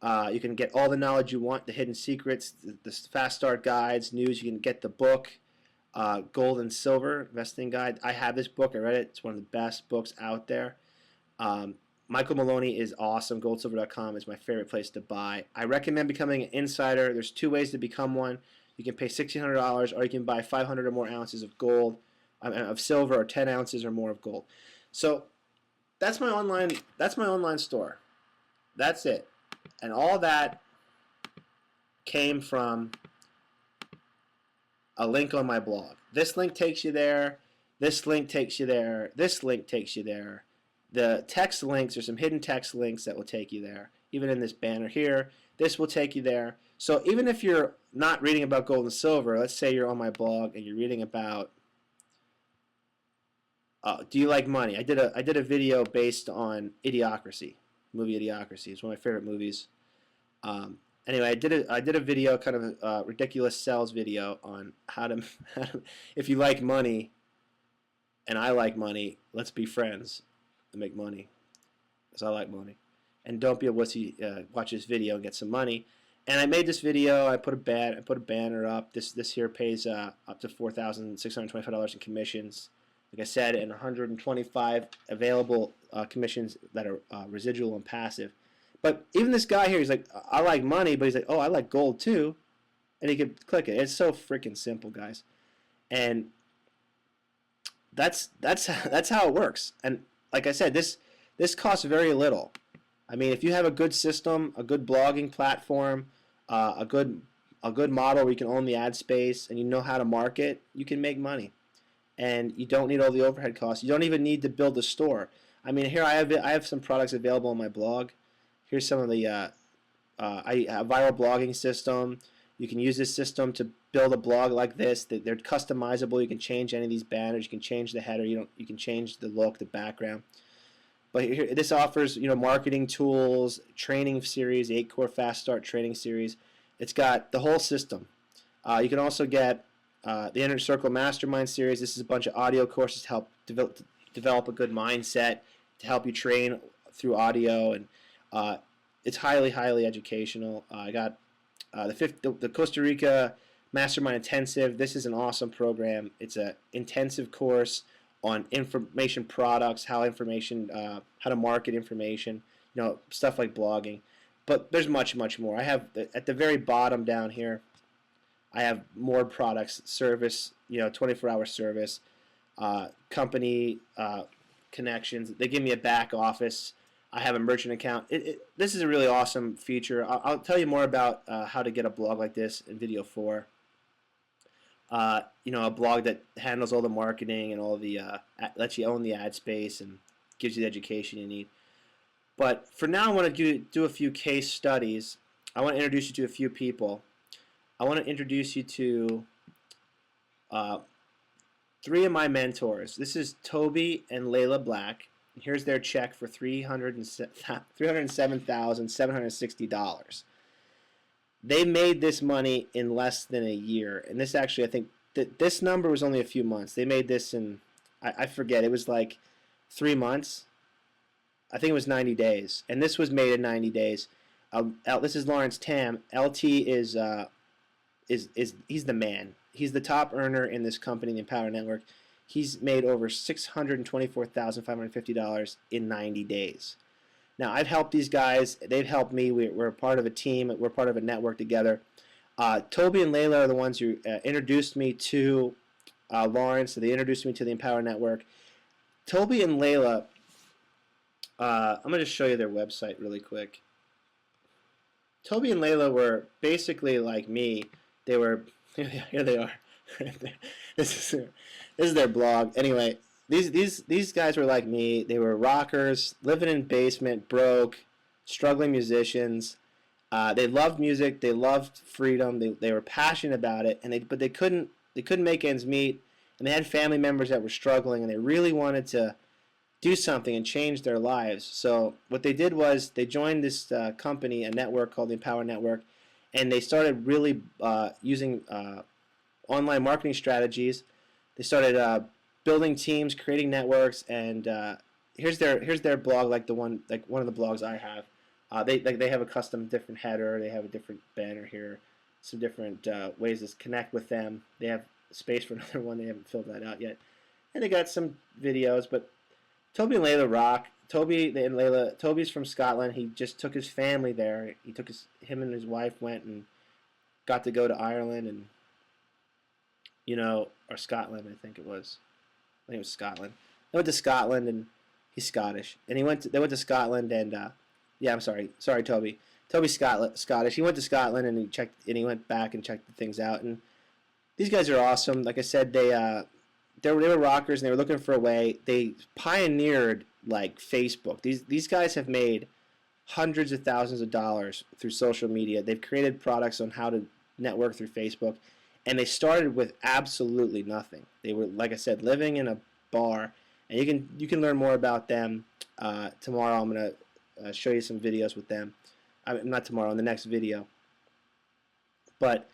[SPEAKER 2] You can get all the knowledge you want, the hidden secrets, the fast start guides, news. You can get the book, Gold and Silver Investing Guide. I have this book. I read it. It's one of the best books out there. Michael Maloney is awesome. Goldsilver.com is my favorite place to buy. I recommend becoming an insider. There's 2 ways to become one. You can pay $1,600, or you can buy 500 or more ounces of gold, of silver, or 10 ounces or more of gold. So that's my online store. That's it. And all that came from a link on my blog. This link takes you there. This link takes you there. This link takes you there. The text links, there's some hidden text links that will take you there. Even in this banner here, this will take you there. So even if you're not reading about gold and silver, let's say you're on my blog and you're reading about do you like money? I did a video based on Idiocracy, movie Idiocracy. It's one of my favorite movies. Anyway, I did a video, kind of a ridiculous sales video on how to if you like money and I like money, let's be friends and make money, because I like money. And don't be a wussy. Watch this video and get some money. And I made this video. I put a banner up. This here pays up to $4,625 in commissions. Like I said, and 125 available commissions that are residual and passive. But even this guy here, he's like, I like money, but he's like, oh, I like gold too. And he could click it. It's so freaking simple, guys. And that's how it works. And like I said, this costs very little. I mean, if you have a good system, a good blogging platform, a good model where you can own the ad space, and you know how to market, you can make money. And you don't need all the overhead costs. You don't even need to build a store. I mean, here I have some products available on my blog. Here's some of the a viral blogging system. You can use this system to build a blog like this. They're customizable. You can change any of these banners. You can change the header. You can change the look, the background. But here, this offers marketing tools, training series, 8-core fast start training series. It's got the whole system. You can also get the Inner Circle Mastermind series. This is a bunch of audio courses to help develop a good mindset, to help you train through audio, and it's highly educational. I got the Costa Rica Mastermind Intensive. This is an awesome program. It's an intensive course on information products, how to market information, stuff like blogging. But there's much, much more. I have at the very bottom down here, I have more products, service, 24-hour service, company connections. They give me a back office. I have a merchant account. This is a really awesome feature. I'll tell you more about how to get a blog like this in video 4. A blog that handles all the marketing and all the lets you own the ad space and gives you the education you need. But for now, I want to do a few case studies. I want to introduce you to a few people. I want to introduce you to 3 of my mentors. This is Toby and Layla Black. Here's their check for $307,760. They made this money in less than a year, and this actually, I think that this number was only a few months. They made this in, I forget, it was like 3 months. I think it was 90 days, and this was made in 90 days. This is Lawrence Tam. LT is he's the man. He's the top earner in this company, the Empower Network. He's made over $624,550 in 90 days. Now, I've helped these guys. They've helped me. We're part of a team. We're part of a network together. Toby and Layla are the ones who introduced me to Lawrence. So they introduced me to the Empower Network. Toby and Layla, I'm going to show you their website really quick. Toby and Layla were basically like me. They were, here they are. This is their blog. Anyway, these guys were like me. They were rockers, living in basement, broke, struggling musicians. They loved music. They loved freedom. They were passionate about it, but they couldn't make ends meet. And they had family members that were struggling, and they really wanted to do something and change their lives. So what they did was they joined this company, a network called the Empower Network, and they started really using online marketing strategies. They started building teams, creating networks, and here's their blog, like one of the blogs I have. They have a custom different header. They have a different banner here, some different ways to connect with them. They have space for another one. They haven't filled that out yet, and they got some videos. But Toby and Layla rock. Toby's from Scotland. He just took his family there. Him and his wife went and got to go to Ireland and or Scotland, I think it was. I think it was Scotland. They went to Scotland, and he's Scottish. And they went to Scotland, and yeah, I'm sorry, Toby. Toby's Scottish. He went to Scotland, and he went back and checked things out. And these guys are awesome. Like I said, they were rockers, and they were looking for a way. They pioneered like Facebook. These guys have made hundreds of thousands of dollars through social media. They've created products on how to network through Facebook. And they started with absolutely nothing. They were, like I said, living in a bar. And you can learn more about them tomorrow. I'm going to show you some videos with them. Not tomorrow, in the next video. But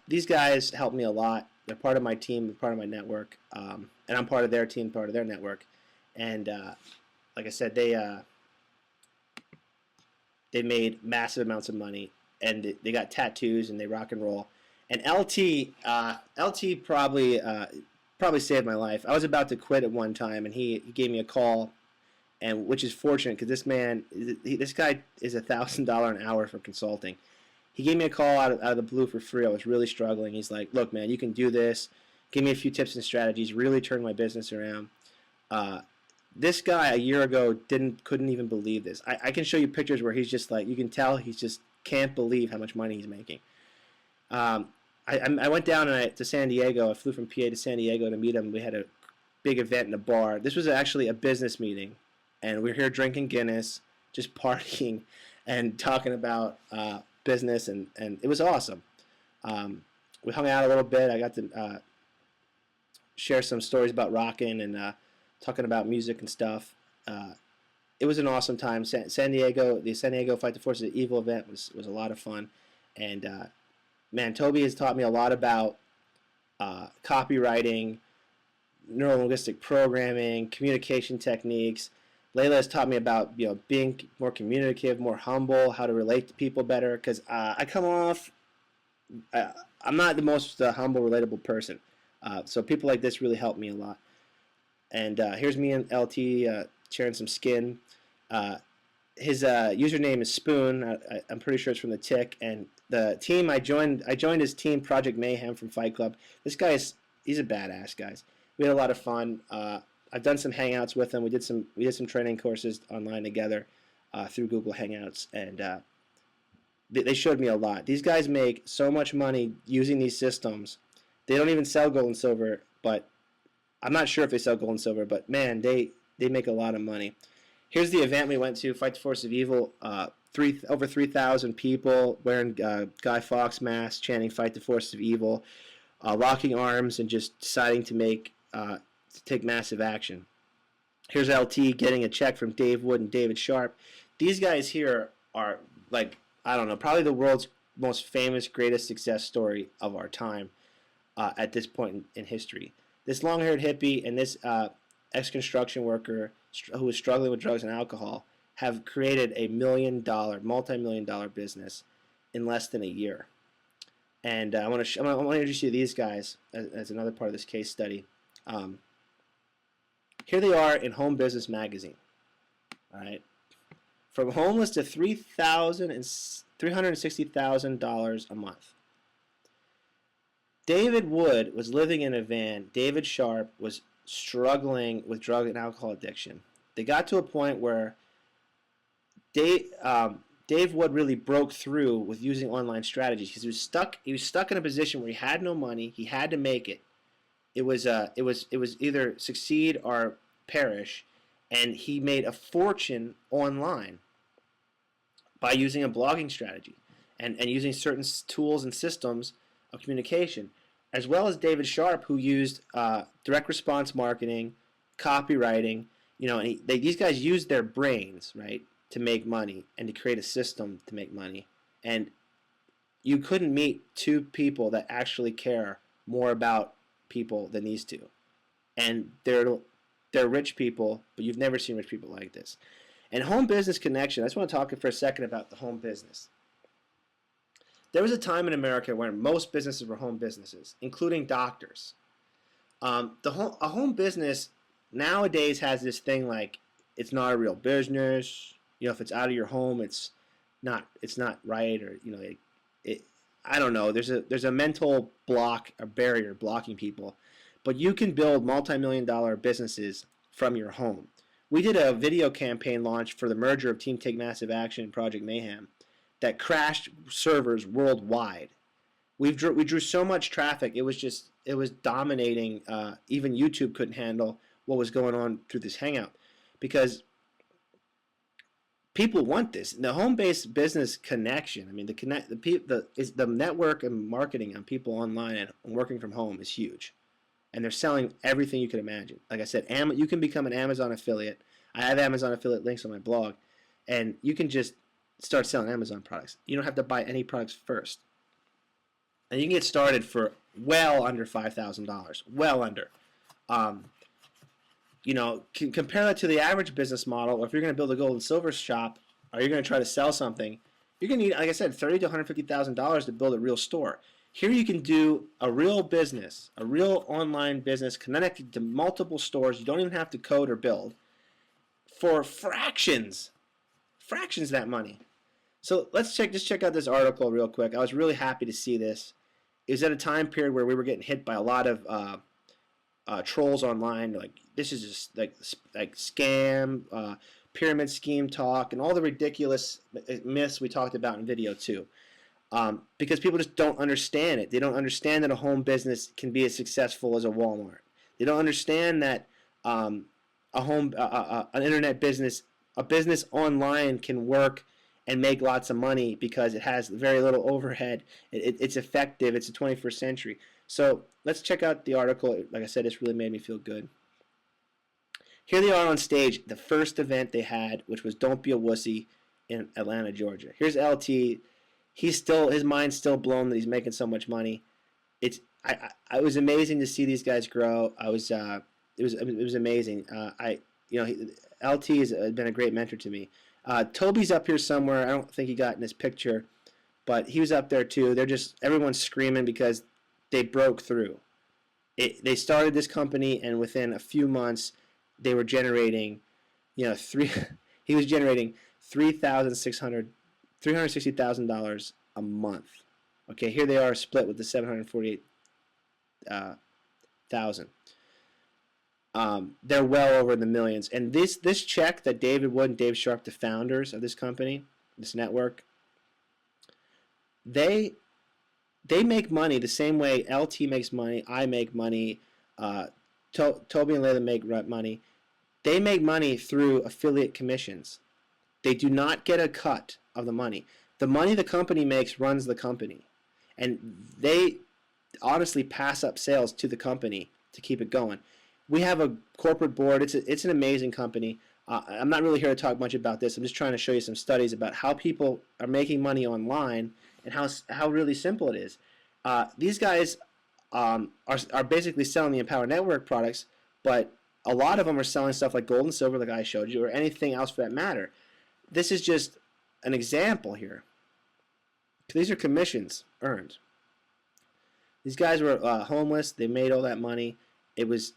[SPEAKER 2] these guys helped me a lot. They're part of my team, they're part of my network. And I'm part of their team, part of their network. And like I said, they made massive amounts of money. And they got tattoos, and they rock and roll. And LT probably saved my life. I was about to quit at one time, and he gave me a call, and which is fortunate because this guy is $1,000 an hour for consulting. He gave me a call out of the blue for free. I was really struggling. He's like, "Look, man, you can do this. Give me a few tips and strategies. Really turn my business around." This guy a year ago couldn't even believe this. I can show you pictures where he's just like, you can tell he's just can't believe how much money he's making. I went down to San Diego. I flew from PA to San Diego to meet him. We had a big event in a bar. This was actually a business meeting, and we were here drinking Guinness, just partying and talking about business, and it was awesome. We hung out a little bit. I got to share some stories about rocking and talking about music and stuff. It was an awesome time. The San Diego Fight the Forces of Evil event was a lot of fun, and man, Toby has taught me a lot about copywriting, neuro-linguistic programming, communication techniques. Layla has taught me about being more communicative, more humble, how to relate to people better. Because I come off, I'm not the most humble, relatable person. So people like this really help me a lot. And here's me and LT sharing some skin. His username is Spoon. I'm pretty sure it's from the Tick. And the team I joined his team, Project Mayhem from Fight Club. This he's a badass, guys. We had a lot of fun. I've done some hangouts with him. We did some training courses online together through Google Hangouts, and they showed me a lot. These guys make so much money using these systems. They don't even sell gold and silver, but I'm not sure if they sell gold and silver. But man, they make a lot of money. Here's the event we went to, Fight the Force of Evil. Over 3,000 people wearing Guy Fawkes masks, chanting "Fight the Force of Evil," locking arms, and just deciding to take massive action. Here's LT getting a check from Dave Wood and David Sharp. These guys here are, like, I don't know, probably the world's most famous, greatest success story of our time at this point in history. This long-haired hippie and this ex-construction worker who was struggling with drugs and alcohol have created a multi-million-dollar business in less than a year. And I want to introduce you to these guys as another part of this case study. Here they are in Home Business Magazine. All right, from homeless to $360,000 a month. David Wood was living in a van. David Sharp was struggling with drug and alcohol addiction. They got to a point where Dave Wood really broke through with using online strategies because he was stuck in a position where he had no money. He had to make it. It was either succeed or perish, and he made a fortune online by using a blogging strategy and using certain tools and systems of communication, as well as David Sharp, who used direct response marketing, copywriting. And these guys used their brains, right, to make money and to create a system to make money. And you couldn't meet two people that actually care more about people than these two. And they're rich people, but you've never seen rich people like this. And Home Business Connection, I just want to talk for a second about the home business. There was a time in America where most businesses were home businesses, including doctors. A home business nowadays has this thing like it's not a real business. If it's out of your home, it's not right, or I don't know. There's a mental block, a barrier blocking people, but you can build multi-million-dollar businesses from your home. We did a video campaign launch for the merger of Team Take Massive Action and Project Mayhem that crashed servers worldwide. We drew so much traffic. It was dominating. Even YouTube couldn't handle what was going on through this hangout because people want this. The home-based business connection. I mean, the network and marketing on people online and working from home is huge, and they're selling everything you can imagine. Like I said, you can become an Amazon affiliate. I have Amazon affiliate links on my blog, and you can just start selling Amazon products. You don't have to buy any products first, and you can get started for well under $5,000. Well under. Compare that to the average business model. Or if you're going to build a gold and silver shop, or you're going to try to sell something, you're going to need, like I said, $30,000 to $150,000 to build a real store. Here you can do a real business, a real online business connected to multiple stores. You don't even have to code or build for fractions of that money. So let's check out this article real quick. I was really happy to see this. It was at a time period where we were getting hit by a lot of trolls online, like this is just like scam, pyramid scheme talk, and all the ridiculous myths we talked about in video 2. Because people just don't understand it. They don't understand that a home business can be as successful as a Walmart. They don't understand that an internet business, a business online can work and make lots of money because it has very little overhead. It's effective. It's the 21st century. So let's check out the article. Like I said, it's really made me feel good. Here they are on stage, the first event they had, which was Don't Be a Wussy in Atlanta, Georgia. Here's LT. His mind's still blown that he's making so much money. It was amazing to see these guys grow. It was amazing. LT has been a great mentor to me. Toby's up here somewhere. I don't think he got in this picture, but he was up there too. Everyone's screaming because they broke through. They started this company, and within a few months, they were generating, he was generating $360,000 a month. Okay, here they are split with the 748,000. They're well over the millions. And this check that David Wood and Dave Sharp, the founders of this company, this network, they make money the same way LT makes money, I make money, Toby and Layla make money. They make money through affiliate commissions. They do not get a cut of the money. The money the company makes runs the company. And they honestly pass up sales to the company to keep it going. We have a corporate board. It's an amazing company. I'm not really here to talk much about this. I'm just trying to show you some studies about how people are making money online and how really simple it is. These guys are basically selling the Empower Network products, but a lot of them are selling stuff like gold and silver, like I showed you, or anything else for that matter. This is just an example here. These are commissions earned. These guys were homeless. They made all that money. It was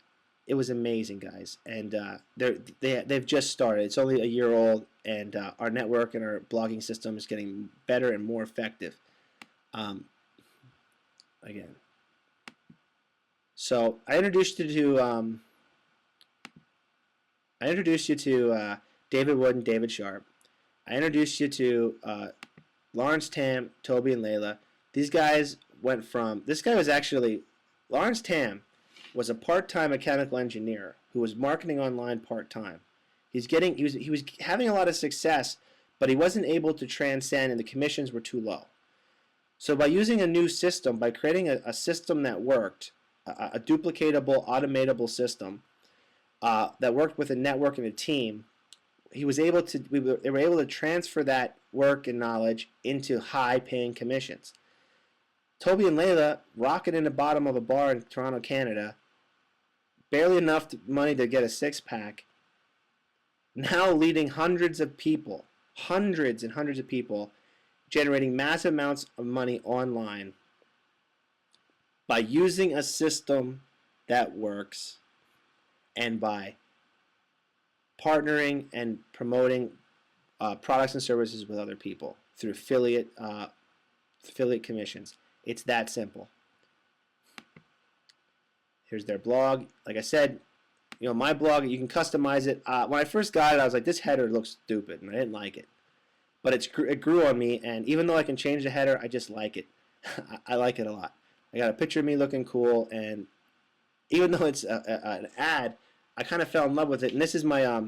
[SPEAKER 2] amazing, guys. And they've just started. It's only a year old, and our network and our blogging system is getting better and more effective. Again. So I introduced you to David Wood and David Sharp. I introduced you to Lawrence Tam, Toby, and Layla. These guys went from, Lawrence Tam was a part-time mechanical engineer who was marketing online part-time. He was having a lot of success, but he wasn't able to transcend, and the commissions were too low. So by using a new system, by creating a system that worked, a duplicatable, automatable system that worked with a network and a team, they were able to transfer that work and knowledge into high-paying commissions. Toby and Layla rocketed in the bottom of a bar in Toronto, Canada, barely enough money to get a six-pack, now leading hundreds and hundreds of people, generating massive amounts of money online by using a system that works and by partnering and promoting products and services with other people through affiliate commissions. It's that simple. Here's their blog. Like I said, my blog, you can customize it. When I first got it, I was like, this header looks stupid, and I didn't like it. But it grew on me, and even though I can change the header, I just like it. I like it a lot. I got a picture of me looking cool, and even though it's an ad, I kind of fell in love with it. And this is my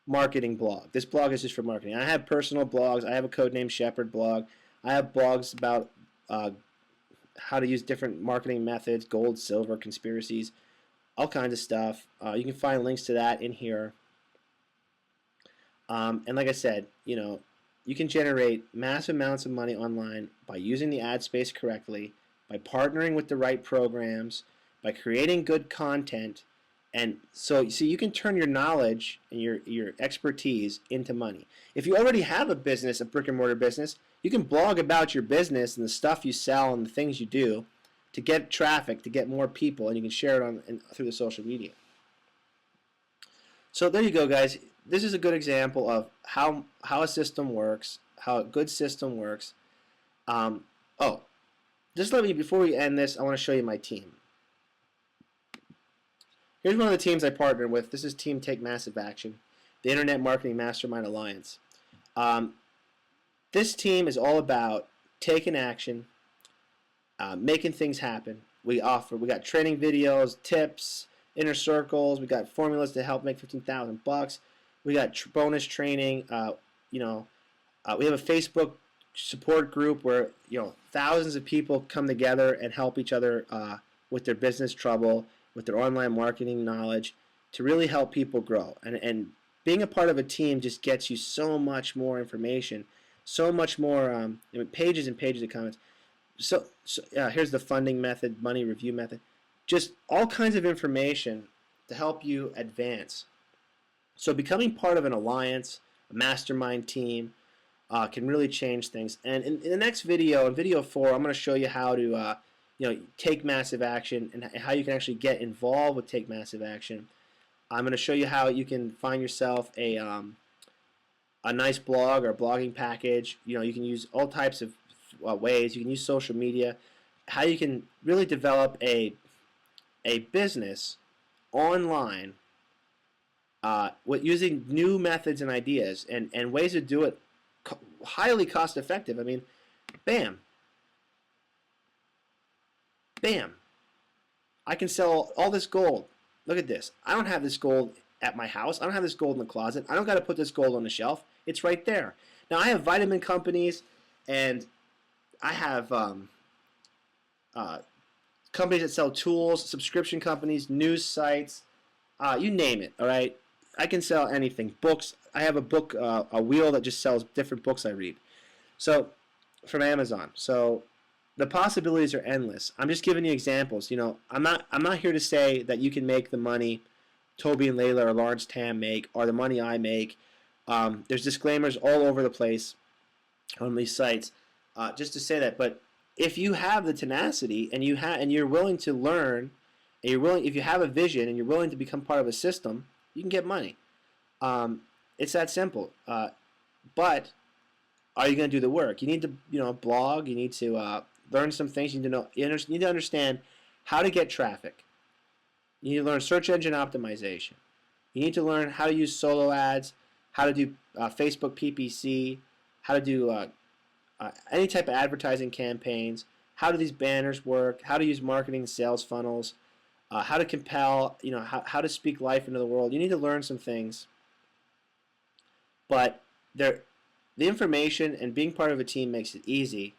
[SPEAKER 2] marketing blog. This blog is just for marketing. I have personal blogs. I have a Codename Shepherd blog. I have blogs about how to use different marketing methods, gold, silver, conspiracies, all kinds of stuff. You can find links to that in here. And like I said, you can generate massive amounts of money online by using the ad space correctly, by partnering with the right programs, by creating good content, and so you can turn your knowledge and your expertise into money. If you already have a business, a brick and mortar business, you can blog about your business and the stuff you sell and the things you do to get traffic, to get more people, and you can share it through the social media. So there you go, guys. This is a good example of how a system works, how a good system works. Before we end this, I want to show you my team. Here's one of the teams I partnered with. This is Team Take Massive Action, the Internet Marketing Mastermind Alliance. This team is all about taking action, making things happen. We got training videos, tips, inner circles. We got formulas to help make $15,000. We got bonus training. We have a Facebook support group where thousands of people come together and help each other with their business trouble, with their online marketing knowledge, to really help people grow. And being a part of a team just gets you so much more information, so much more pages and pages of comments. So here's the funding method, money review method, just all kinds of information to help you advance. So becoming part of an alliance, a mastermind team, can really change things. And in the next video, in video 4, I'm going to show you how to take massive action and how you can actually get involved with take massive action. I'm going to show you how you can find yourself a nice blog or blogging package. You can use all types of ways. You can use social media. How you can really develop a business online with using new methods and ideas and ways to do it highly cost effective. I mean, bam, bam. I can sell all this gold. Look at this. I don't have this gold at my house. I don't have this gold in the closet. I don't got to put this gold on the shelf. It's right there. Now, I have vitamin companies, and I have companies that sell tools, subscription companies, news sites, you name it, all right? I can sell anything. Books. I have a book, a wheel that just sells different books I read. So, from Amazon. So, the possibilities are endless. I'm just giving you examples. I'm not here to say that you can make the money Toby and Layla or Lawrence Tam make, or the money I make. There's disclaimers all over the place on these sites, just to say that. But if you have the tenacity and you're willing to learn, and if you have a vision and you're willing to become part of a system, you can get money. It's that simple. But are you going to do the work? You need to blog. You need to learn some things. You need to know. You need to understand how to get traffic. You need to learn search engine optimization. You need to learn how to use solo ads, how to do Facebook PPC, how to do any type of advertising campaigns, how do these banners work, how to use marketing sales funnels, how to compel, how to speak life into the world. You need to learn some things. But the information and being part of a team makes it easy.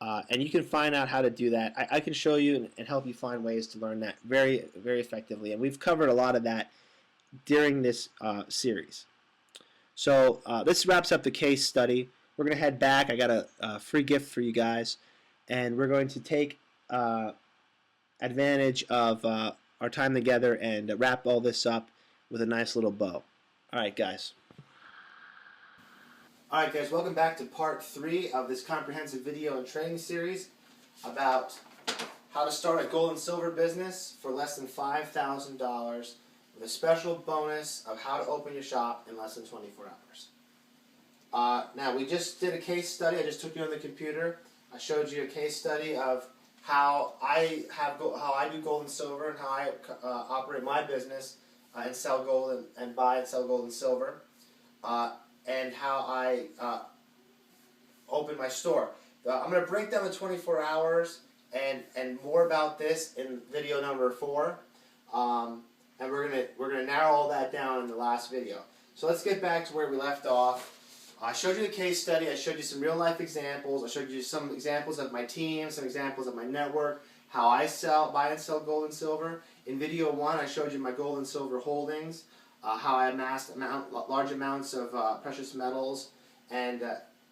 [SPEAKER 2] And you can find out how to do that. I can show you and help you find ways to learn that very, very effectively. And we've covered a lot of that during this series. So this wraps up the case study. We're going to head back. I got a free gift for you guys. And we're going to take advantage of our time together and wrap all this up with a nice little bow. All right, guys. Alright guys, welcome back to part 3 of this comprehensive video and training series about how to start a gold and silver business for less than $5,000 with a special bonus of how to open your shop in less than 24 hours. Now we just did a case study. I just took you on the computer. I showed you a case study of how I do gold and silver and how I operate my business and sell gold and buy and sell gold and silver. And how I open my store. I'm going to break down the 24 hours and more about this in video number 4. And we're gonna narrow all that down in the last video. So let's get back to where we left off. I showed you the case study. I showed you some real life examples. I showed you some examples of my team, some examples of my network, how I buy and sell gold and silver. In video 1, I showed you my gold and silver holdings. How I amassed large amounts of precious metals, and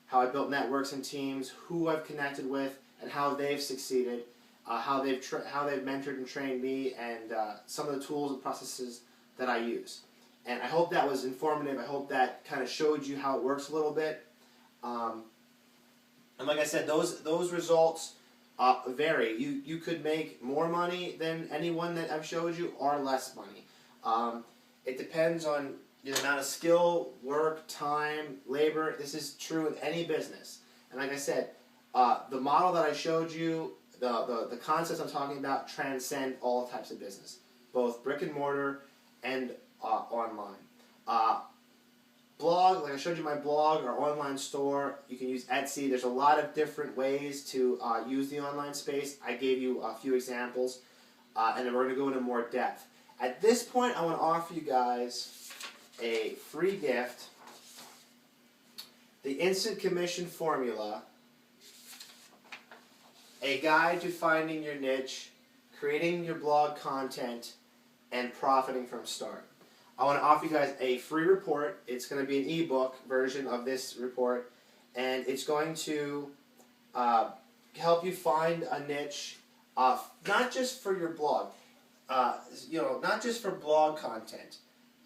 [SPEAKER 2] how I built networks and teams, who I've connected with, and how they've succeeded, how they've mentored and trained me, and some of the tools and processes that I use. And I hope that was informative. I hope that kind of showed you how it works a little bit. And like I said, those results vary. You could make more money than anyone that I've showed you, or less money. It depends on the amount of skill, work, time, labor. This is true in any business. And like I said, the model that I showed you, the concepts I'm talking about transcend all types of business, both brick and mortar and online. Blog, like I showed you my blog or online store. You can use Etsy. There's a lot of different ways to use the online space. I gave you a few examples, and then we're going to go into more depth. At this point, I want to offer you guys a free gift, the Instant Commission Formula, a guide to finding your niche, creating your blog content, and profiting from start. I want to offer you guys a free report. It's going to be an ebook version of this report, and it's going to help you find a niche, not just for your blog. Not just for blog content.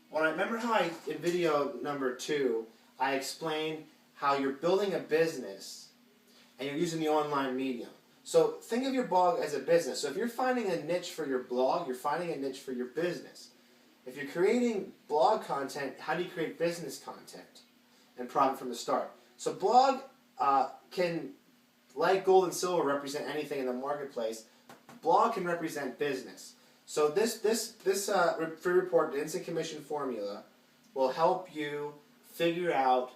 [SPEAKER 2] When I remember how in video number 2, I explained how you're building a business and you're using the online medium.
[SPEAKER 1] So think of your blog as a business. So if you're finding a niche for your blog, you're finding a niche for your business. If you're creating blog content, how do you create business content and profit from the start? So blog can, like gold and silver, represent anything in the marketplace. Blog can represent business. So this free report, the instant commission formula, will help you figure out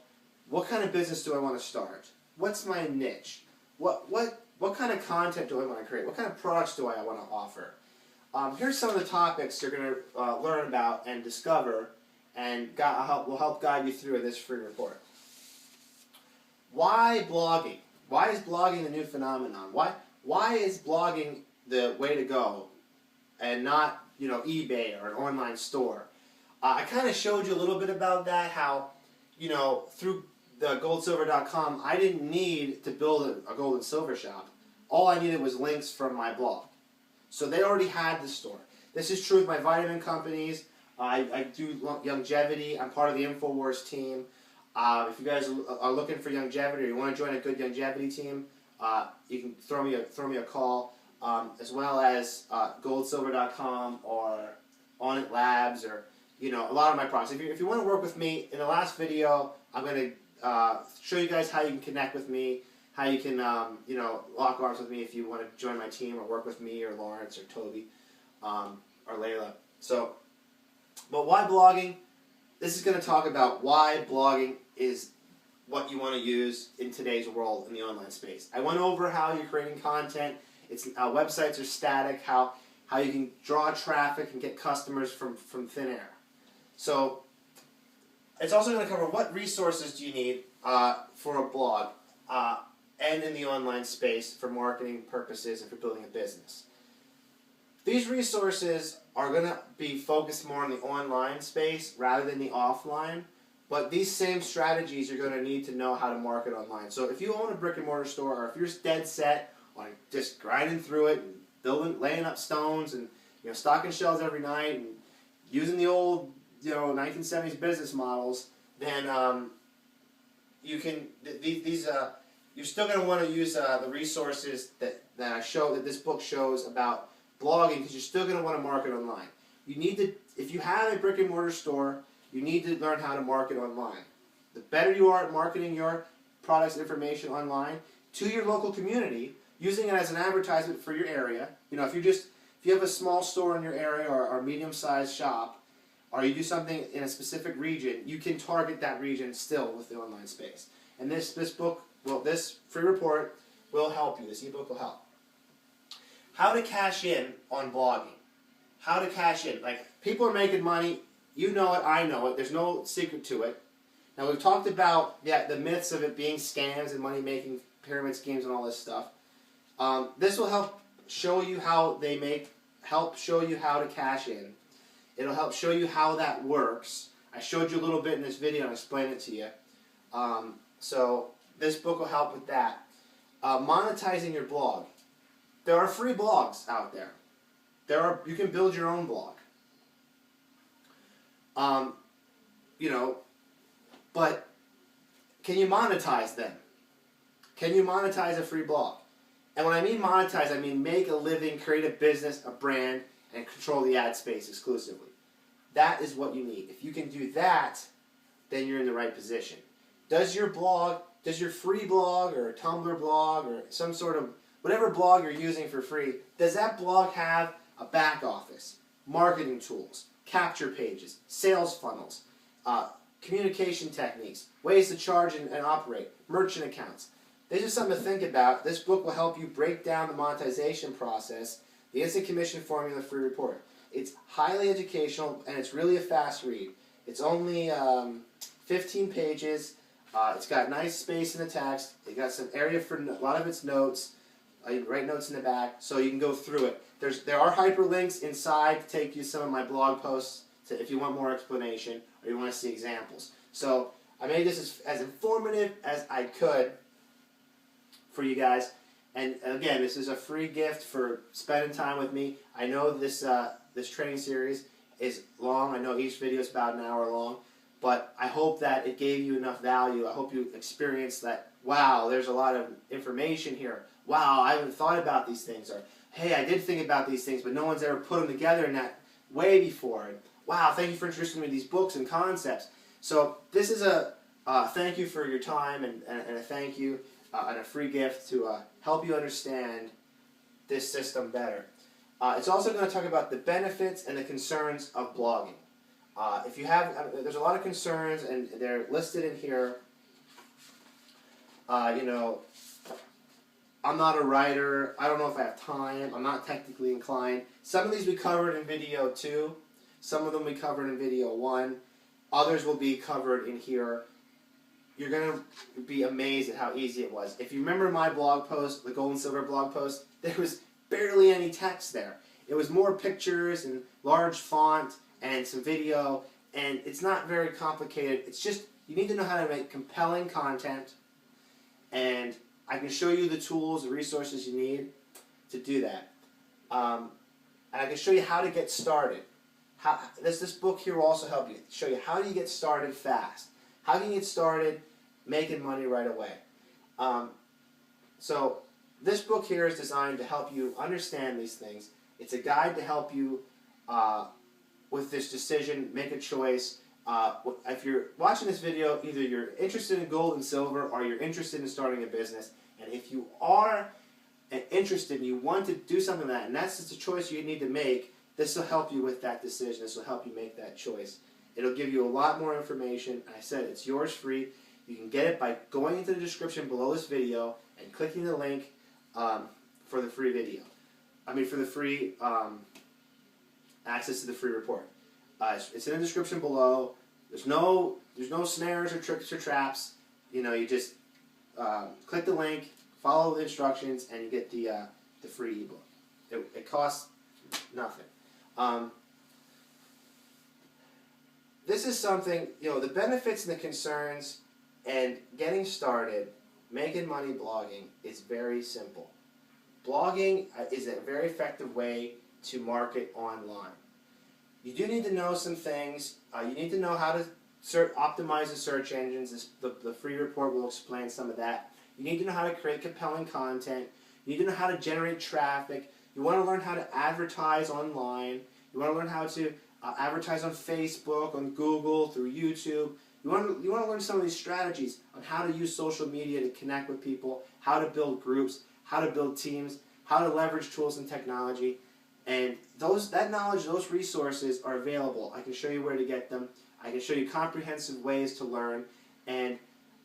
[SPEAKER 1] what kind of business do I want to start? What's my niche? What kind of content do I want to create? What kind of products do I want to offer? Here's some of the topics you're going to learn about and discover, and will help guide you through this free report. Why blogging? Why is blogging the new phenomenon? Why is blogging the way to go, and not eBay or an online store? I kind of showed you a little bit about that. How through the goldsilver.com, I didn't need to build a gold and silver shop. All I needed was links from my blog. So they already had the store. This is true with my vitamin companies. I do longevity. I'm part of the InfoWars team. If you guys are looking for longevity or you want to join a good longevity team, you can throw me a call, as well as goldsilver.com or On It Labs, or a lot of my products. If you want to work with me, in the last video, I'm going to show you guys how you can connect with me, how you can lock arms with me if you want to join my team or work with me or Lawrence or Toby or Layla. So, but why blogging? This is going to talk about why blogging is what you want to use in today's world in the online space. I went over how you're creating content. Websites are static, how you can draw traffic and get customers from thin air. So it's also going to cover what resources do you need for a blog and in the online space for marketing purposes and for building a business. These resources are going to be focused more on the online space rather than the offline, but these same strategies you're going to need to know how to market online. So if you own a brick and mortar store, or if you're dead set on just grinding through it and laying up stones and stocking shelves every night and using the old 1970s business models, then you can you're still going to want to use the resources that this book shows about blogging, because you're still going to want to market online. You need to, if you have a brick and mortar store, you need to learn how to market online. The better you are at marketing your products and information online to your local community, using it as an advertisement for your area. If you have a small store in your area or a medium-sized shop, or you do something in a specific region, you can target that region still with the online space. And this free report will help you. This ebook will help. How to cash in on blogging. How to cash in. Like, people are making money. You know it. I know it. There's no secret to it. Now, we've talked about the myths of it being scams and money-making pyramid schemes and all this stuff. This will help show you how show you how to cash in. It'll help show you how that works. I showed you a little bit in this video and I explained it to you. So this book will help with that. Monetizing your blog. There are free blogs out there. You can build your own blog. But can you monetize them? Can you monetize a free blog? And when I mean monetize, I mean make a living, create a business, a brand, and control the ad space exclusively. That is what you need. If you can do that, then you're in the right position. Does your free blog or Tumblr blog or some sort of, whatever blog you're using for free, does that blog have a back office, marketing tools, capture pages, sales funnels, communication techniques, ways to charge and operate, merchant accounts? These are something to think about. This book will help you break down the monetization process, the instant commission formula free report. It's highly educational and it's really a fast read. It's only 15 pages. It's got nice space in the text. It got some area for a lot of its notes. You can write notes in the back so you can go through it. There are hyperlinks inside to take you some of my blog posts if you want more explanation or you want to see examples. So I made this as informative as I could for you guys. And again, this is a free gift for spending time with me. I know this training series is long. I know each video is about an hour long. But I hope that it gave you enough value. I hope you experienced that, wow, there's a lot of information here. wow, I haven't thought about these things, or hey, I did think about these things, but no one's ever put them together in that way before. And, wow, thank you for introducing me to these books and concepts. So this is a thank you for your time, and a thank you and a free gift to help you understand this system better. It's also going to talk about the benefits and the concerns of blogging. If you have, there's a lot of concerns, and they're listed in here. You know, I'm not a writer. I don't know if I have time. I'm not technically inclined. Some of these we covered in video 2. Some of them we covered in video 1. Others will be covered in here. You're going to be amazed at how easy it was. If you remember my blog post, the gold and silver blog post, there was barely any text there. It was more pictures and large font and some video, and it's not very complicated. It's just you need to know how to make compelling content, and I can show you the tools, the resources you need to do that. And I can show you how to get started. This book here will also help you, show you how do you get started fast. How can you get started making money right away? So this book here is designed to help you understand these things. It's a guide to help you with this decision, make a choice. If you're watching this video, either you're interested in gold and silver or you're interested in starting a business. And if you are interested and you want to do something like that, and that's just a choice you need to make, this will help you with that decision. This will help you make that choice. It'll give you a lot more information. I said it's yours free. You can get it by going into the description below this video and clicking the link for the free video. For the free access to the free report. It's in the description below. There's no snares or tricks or traps. You just click the link, follow the instructions, and you get the free ebook. It costs nothing. This is something, the benefits and the concerns and getting started, making money blogging is very simple. Blogging is a very effective way to market online. You do need to know some things. You need to know how to optimize the search engines. The free report will explain some of that. You need to know how to create compelling content. You need to know how to generate traffic. You want to learn how to advertise online. You want to learn how to advertise on Facebook, on Google, through YouTube. You want to learn some of these strategies on how to use social media to connect with people, how to build groups, how to build teams, how to leverage tools and technology. And that knowledge, those resources are available. I can show you where to get them. I can show you comprehensive ways to learn. And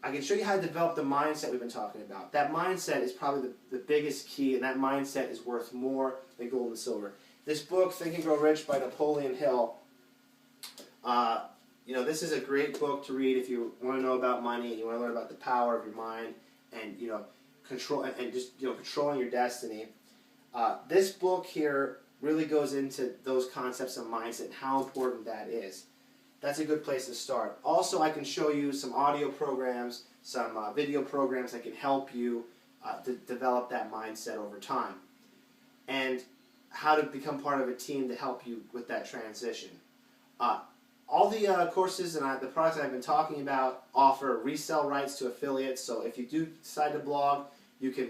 [SPEAKER 1] I can show you how to develop the mindset we've been talking about. That mindset is probably the biggest key, and that mindset is worth more than gold and silver. This book, Think and Grow Rich by Napoleon Hill, this is a great book to read if you want to know about money and you want to learn about the power of your mind and controlling your destiny. This book here really goes into those concepts of mindset and how important that is. That's a good place to start. Also, I can show you some audio programs, some video programs that can help you to develop that mindset over time, and how to become part of a team to help you with that transition. All the courses and the products I've been talking about offer resell rights to affiliates. So if you do decide to blog, you can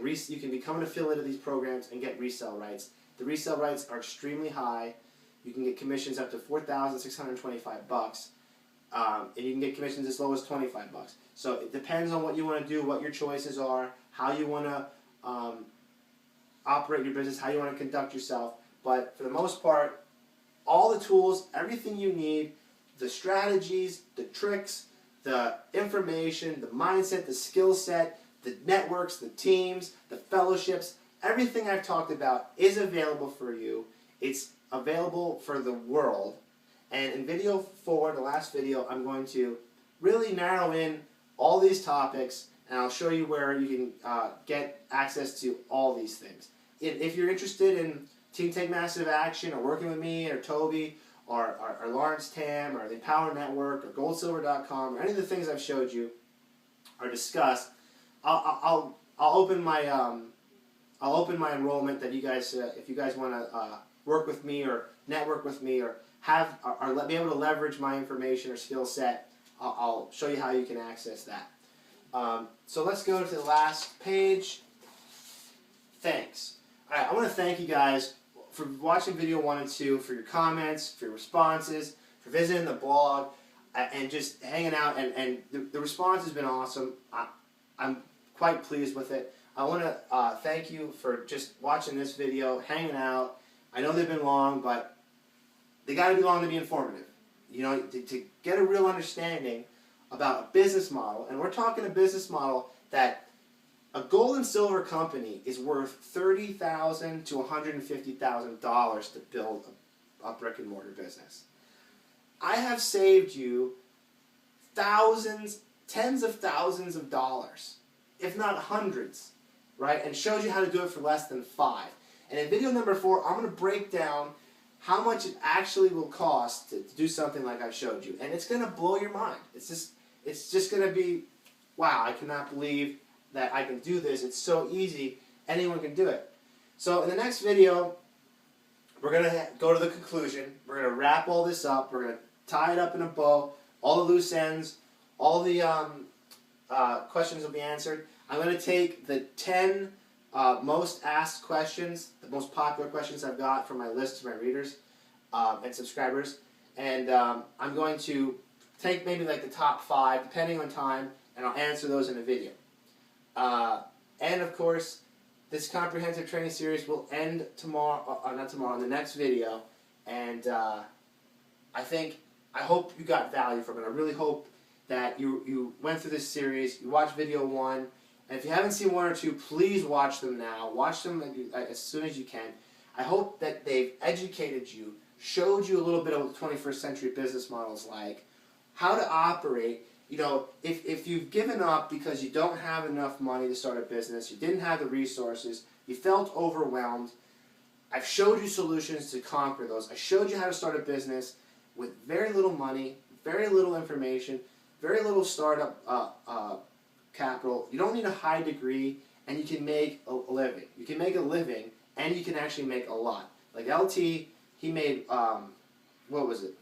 [SPEAKER 1] become an affiliate of these programs and get resell rights. The resell rights are extremely high. You can get commissions up to $4,625, and you can get commissions as low as $25. So it depends on what you want to do, what your choices are, how you want to operate your business, how you want to conduct yourself. But for the most part, all the tools, everything you need, the strategies, the tricks, the information, the mindset, the skill set, the networks, the teams, the fellowships, everything I've talked about is available for you. It's available for the world. And in video 4, the last video, I'm going to really narrow in all these topics, and I'll show you where you can get access to all these things. If you're interested in Team Take Massive Action, or working with me, or Toby, or Lawrence Tam, or the Empower Network, or goldsilver.com, or any of the things I've showed you or discussed, I'll open my enrollment that you guys, if you guys want to work with me or network with me or be able to leverage my information or skill set, I'll show you how you can access that. So let's go to the last page. thanks. Alright, I want to thank you guys for watching video 1 and 2, for your comments, for your responses, for visiting the blog, and just hanging out, and the response has been awesome. I'm quite pleased with it. I want to thank you for just watching this video, hanging out. I know they've been long, but they got to be long to be informative. You know, to get a real understanding about a business model, and we're talking a business model that a gold and silver company is worth $30,000 to $150,000 to build a brick and mortar business. I have saved you thousands, tens of thousands of dollars, if not hundreds, right? And showed you how to do it for less than $5. And in video number 4, I'm going to break down how much it actually will cost to do something like I showed you. And it's going to blow your mind. It's just going to be, wow, I cannot believe that I can do this. It's so easy. Anyone can do it. So in the next video, we're going to go to the conclusion. We're going to wrap all this up. We're going to tie it up in a bow. All the loose ends, all the questions will be answered. I'm going to take the 10 most asked questions, the most popular questions I've got from my list of my readers and subscribers, and I'm going to take maybe like the top 5, depending on time, and I'll answer those in a video. And of course, this comprehensive training series will end tomorrow, not tomorrow, in the next video, and I hope you got value from it. I really hope that you went through this series, you watched video 1, and if you haven't seen 1 or 2, please watch them now. Watch them as soon as you can. I hope that they've educated you, showed you a little bit of what the 21st century business model is like, how to operate. You know, if you've given up because you don't have enough money to start a business, you didn't have the resources, you felt overwhelmed, I've showed you solutions to conquer those. I showed you how to start a business with very little money, very little information, very little startup capital. You don't need a high degree, and you can make a living. You can make a living, and you can actually make a lot. Like LT, he made, what was it,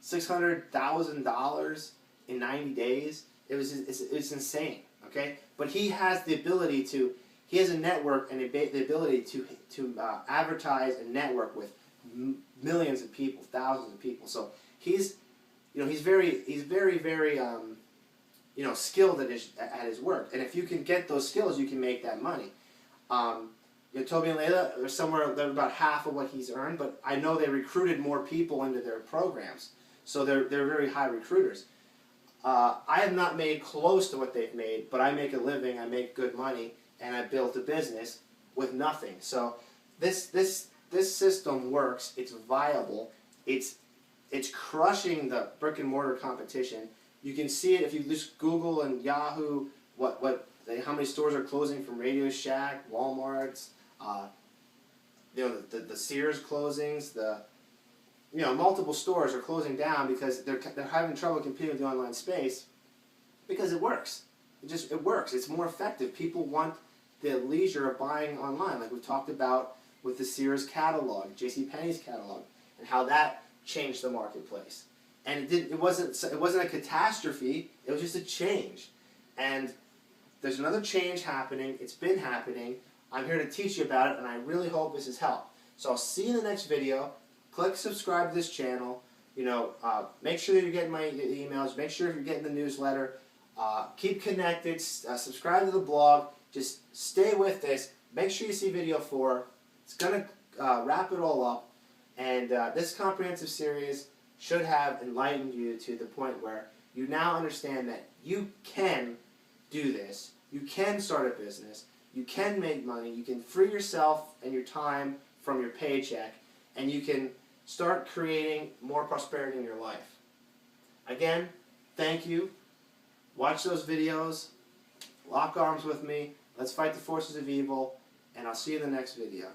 [SPEAKER 1] $600,000 in 90 days. It's insane, okay? But he has the ability to, he has a network and the ability to advertise and network with millions of people, thousands of people. So he's very skilled at his work. And if you can get those skills, you can make that money. Toby and Layla are somewhere, they're about half of what he's earned, but I know they recruited more people into their programs. So they're very high recruiters. I have not made close to what they've made, but I make a living, I make good money, and I built a business with nothing. So this system works, it's viable, it's crushing the brick and mortar competition. You can see it if you just Google and Yahoo how many stores are closing from Radio Shack, Walmart's, the Sears closings, multiple stores are closing down because they're having trouble competing with the online space because it works. It works. It's more effective. People want the leisure of buying online, like we talked about with the Sears catalog, JCPenney's catalog, and how that changed the marketplace. And it wasn't a catastrophe. It was just a change. And there's another change happening. It's been happening. I'm here to teach you about it, and I really hope this has helped. So I'll see you in the next video. Click subscribe to this channel. Make sure that you're getting my emails. Make sure you're getting the newsletter. Keep connected. Subscribe to the blog. Just stay with this. Make sure you see video 4. It's going to wrap it all up. And this comprehensive series should have enlightened you to the point where you now understand that you can do this. You can start a business. You can make money. You can free yourself and your time from your paycheck. And you can start creating more prosperity in your life. Again, thank you. Watch those videos. Lock arms with me. Let's fight the forces of evil. And I'll see you in the next video.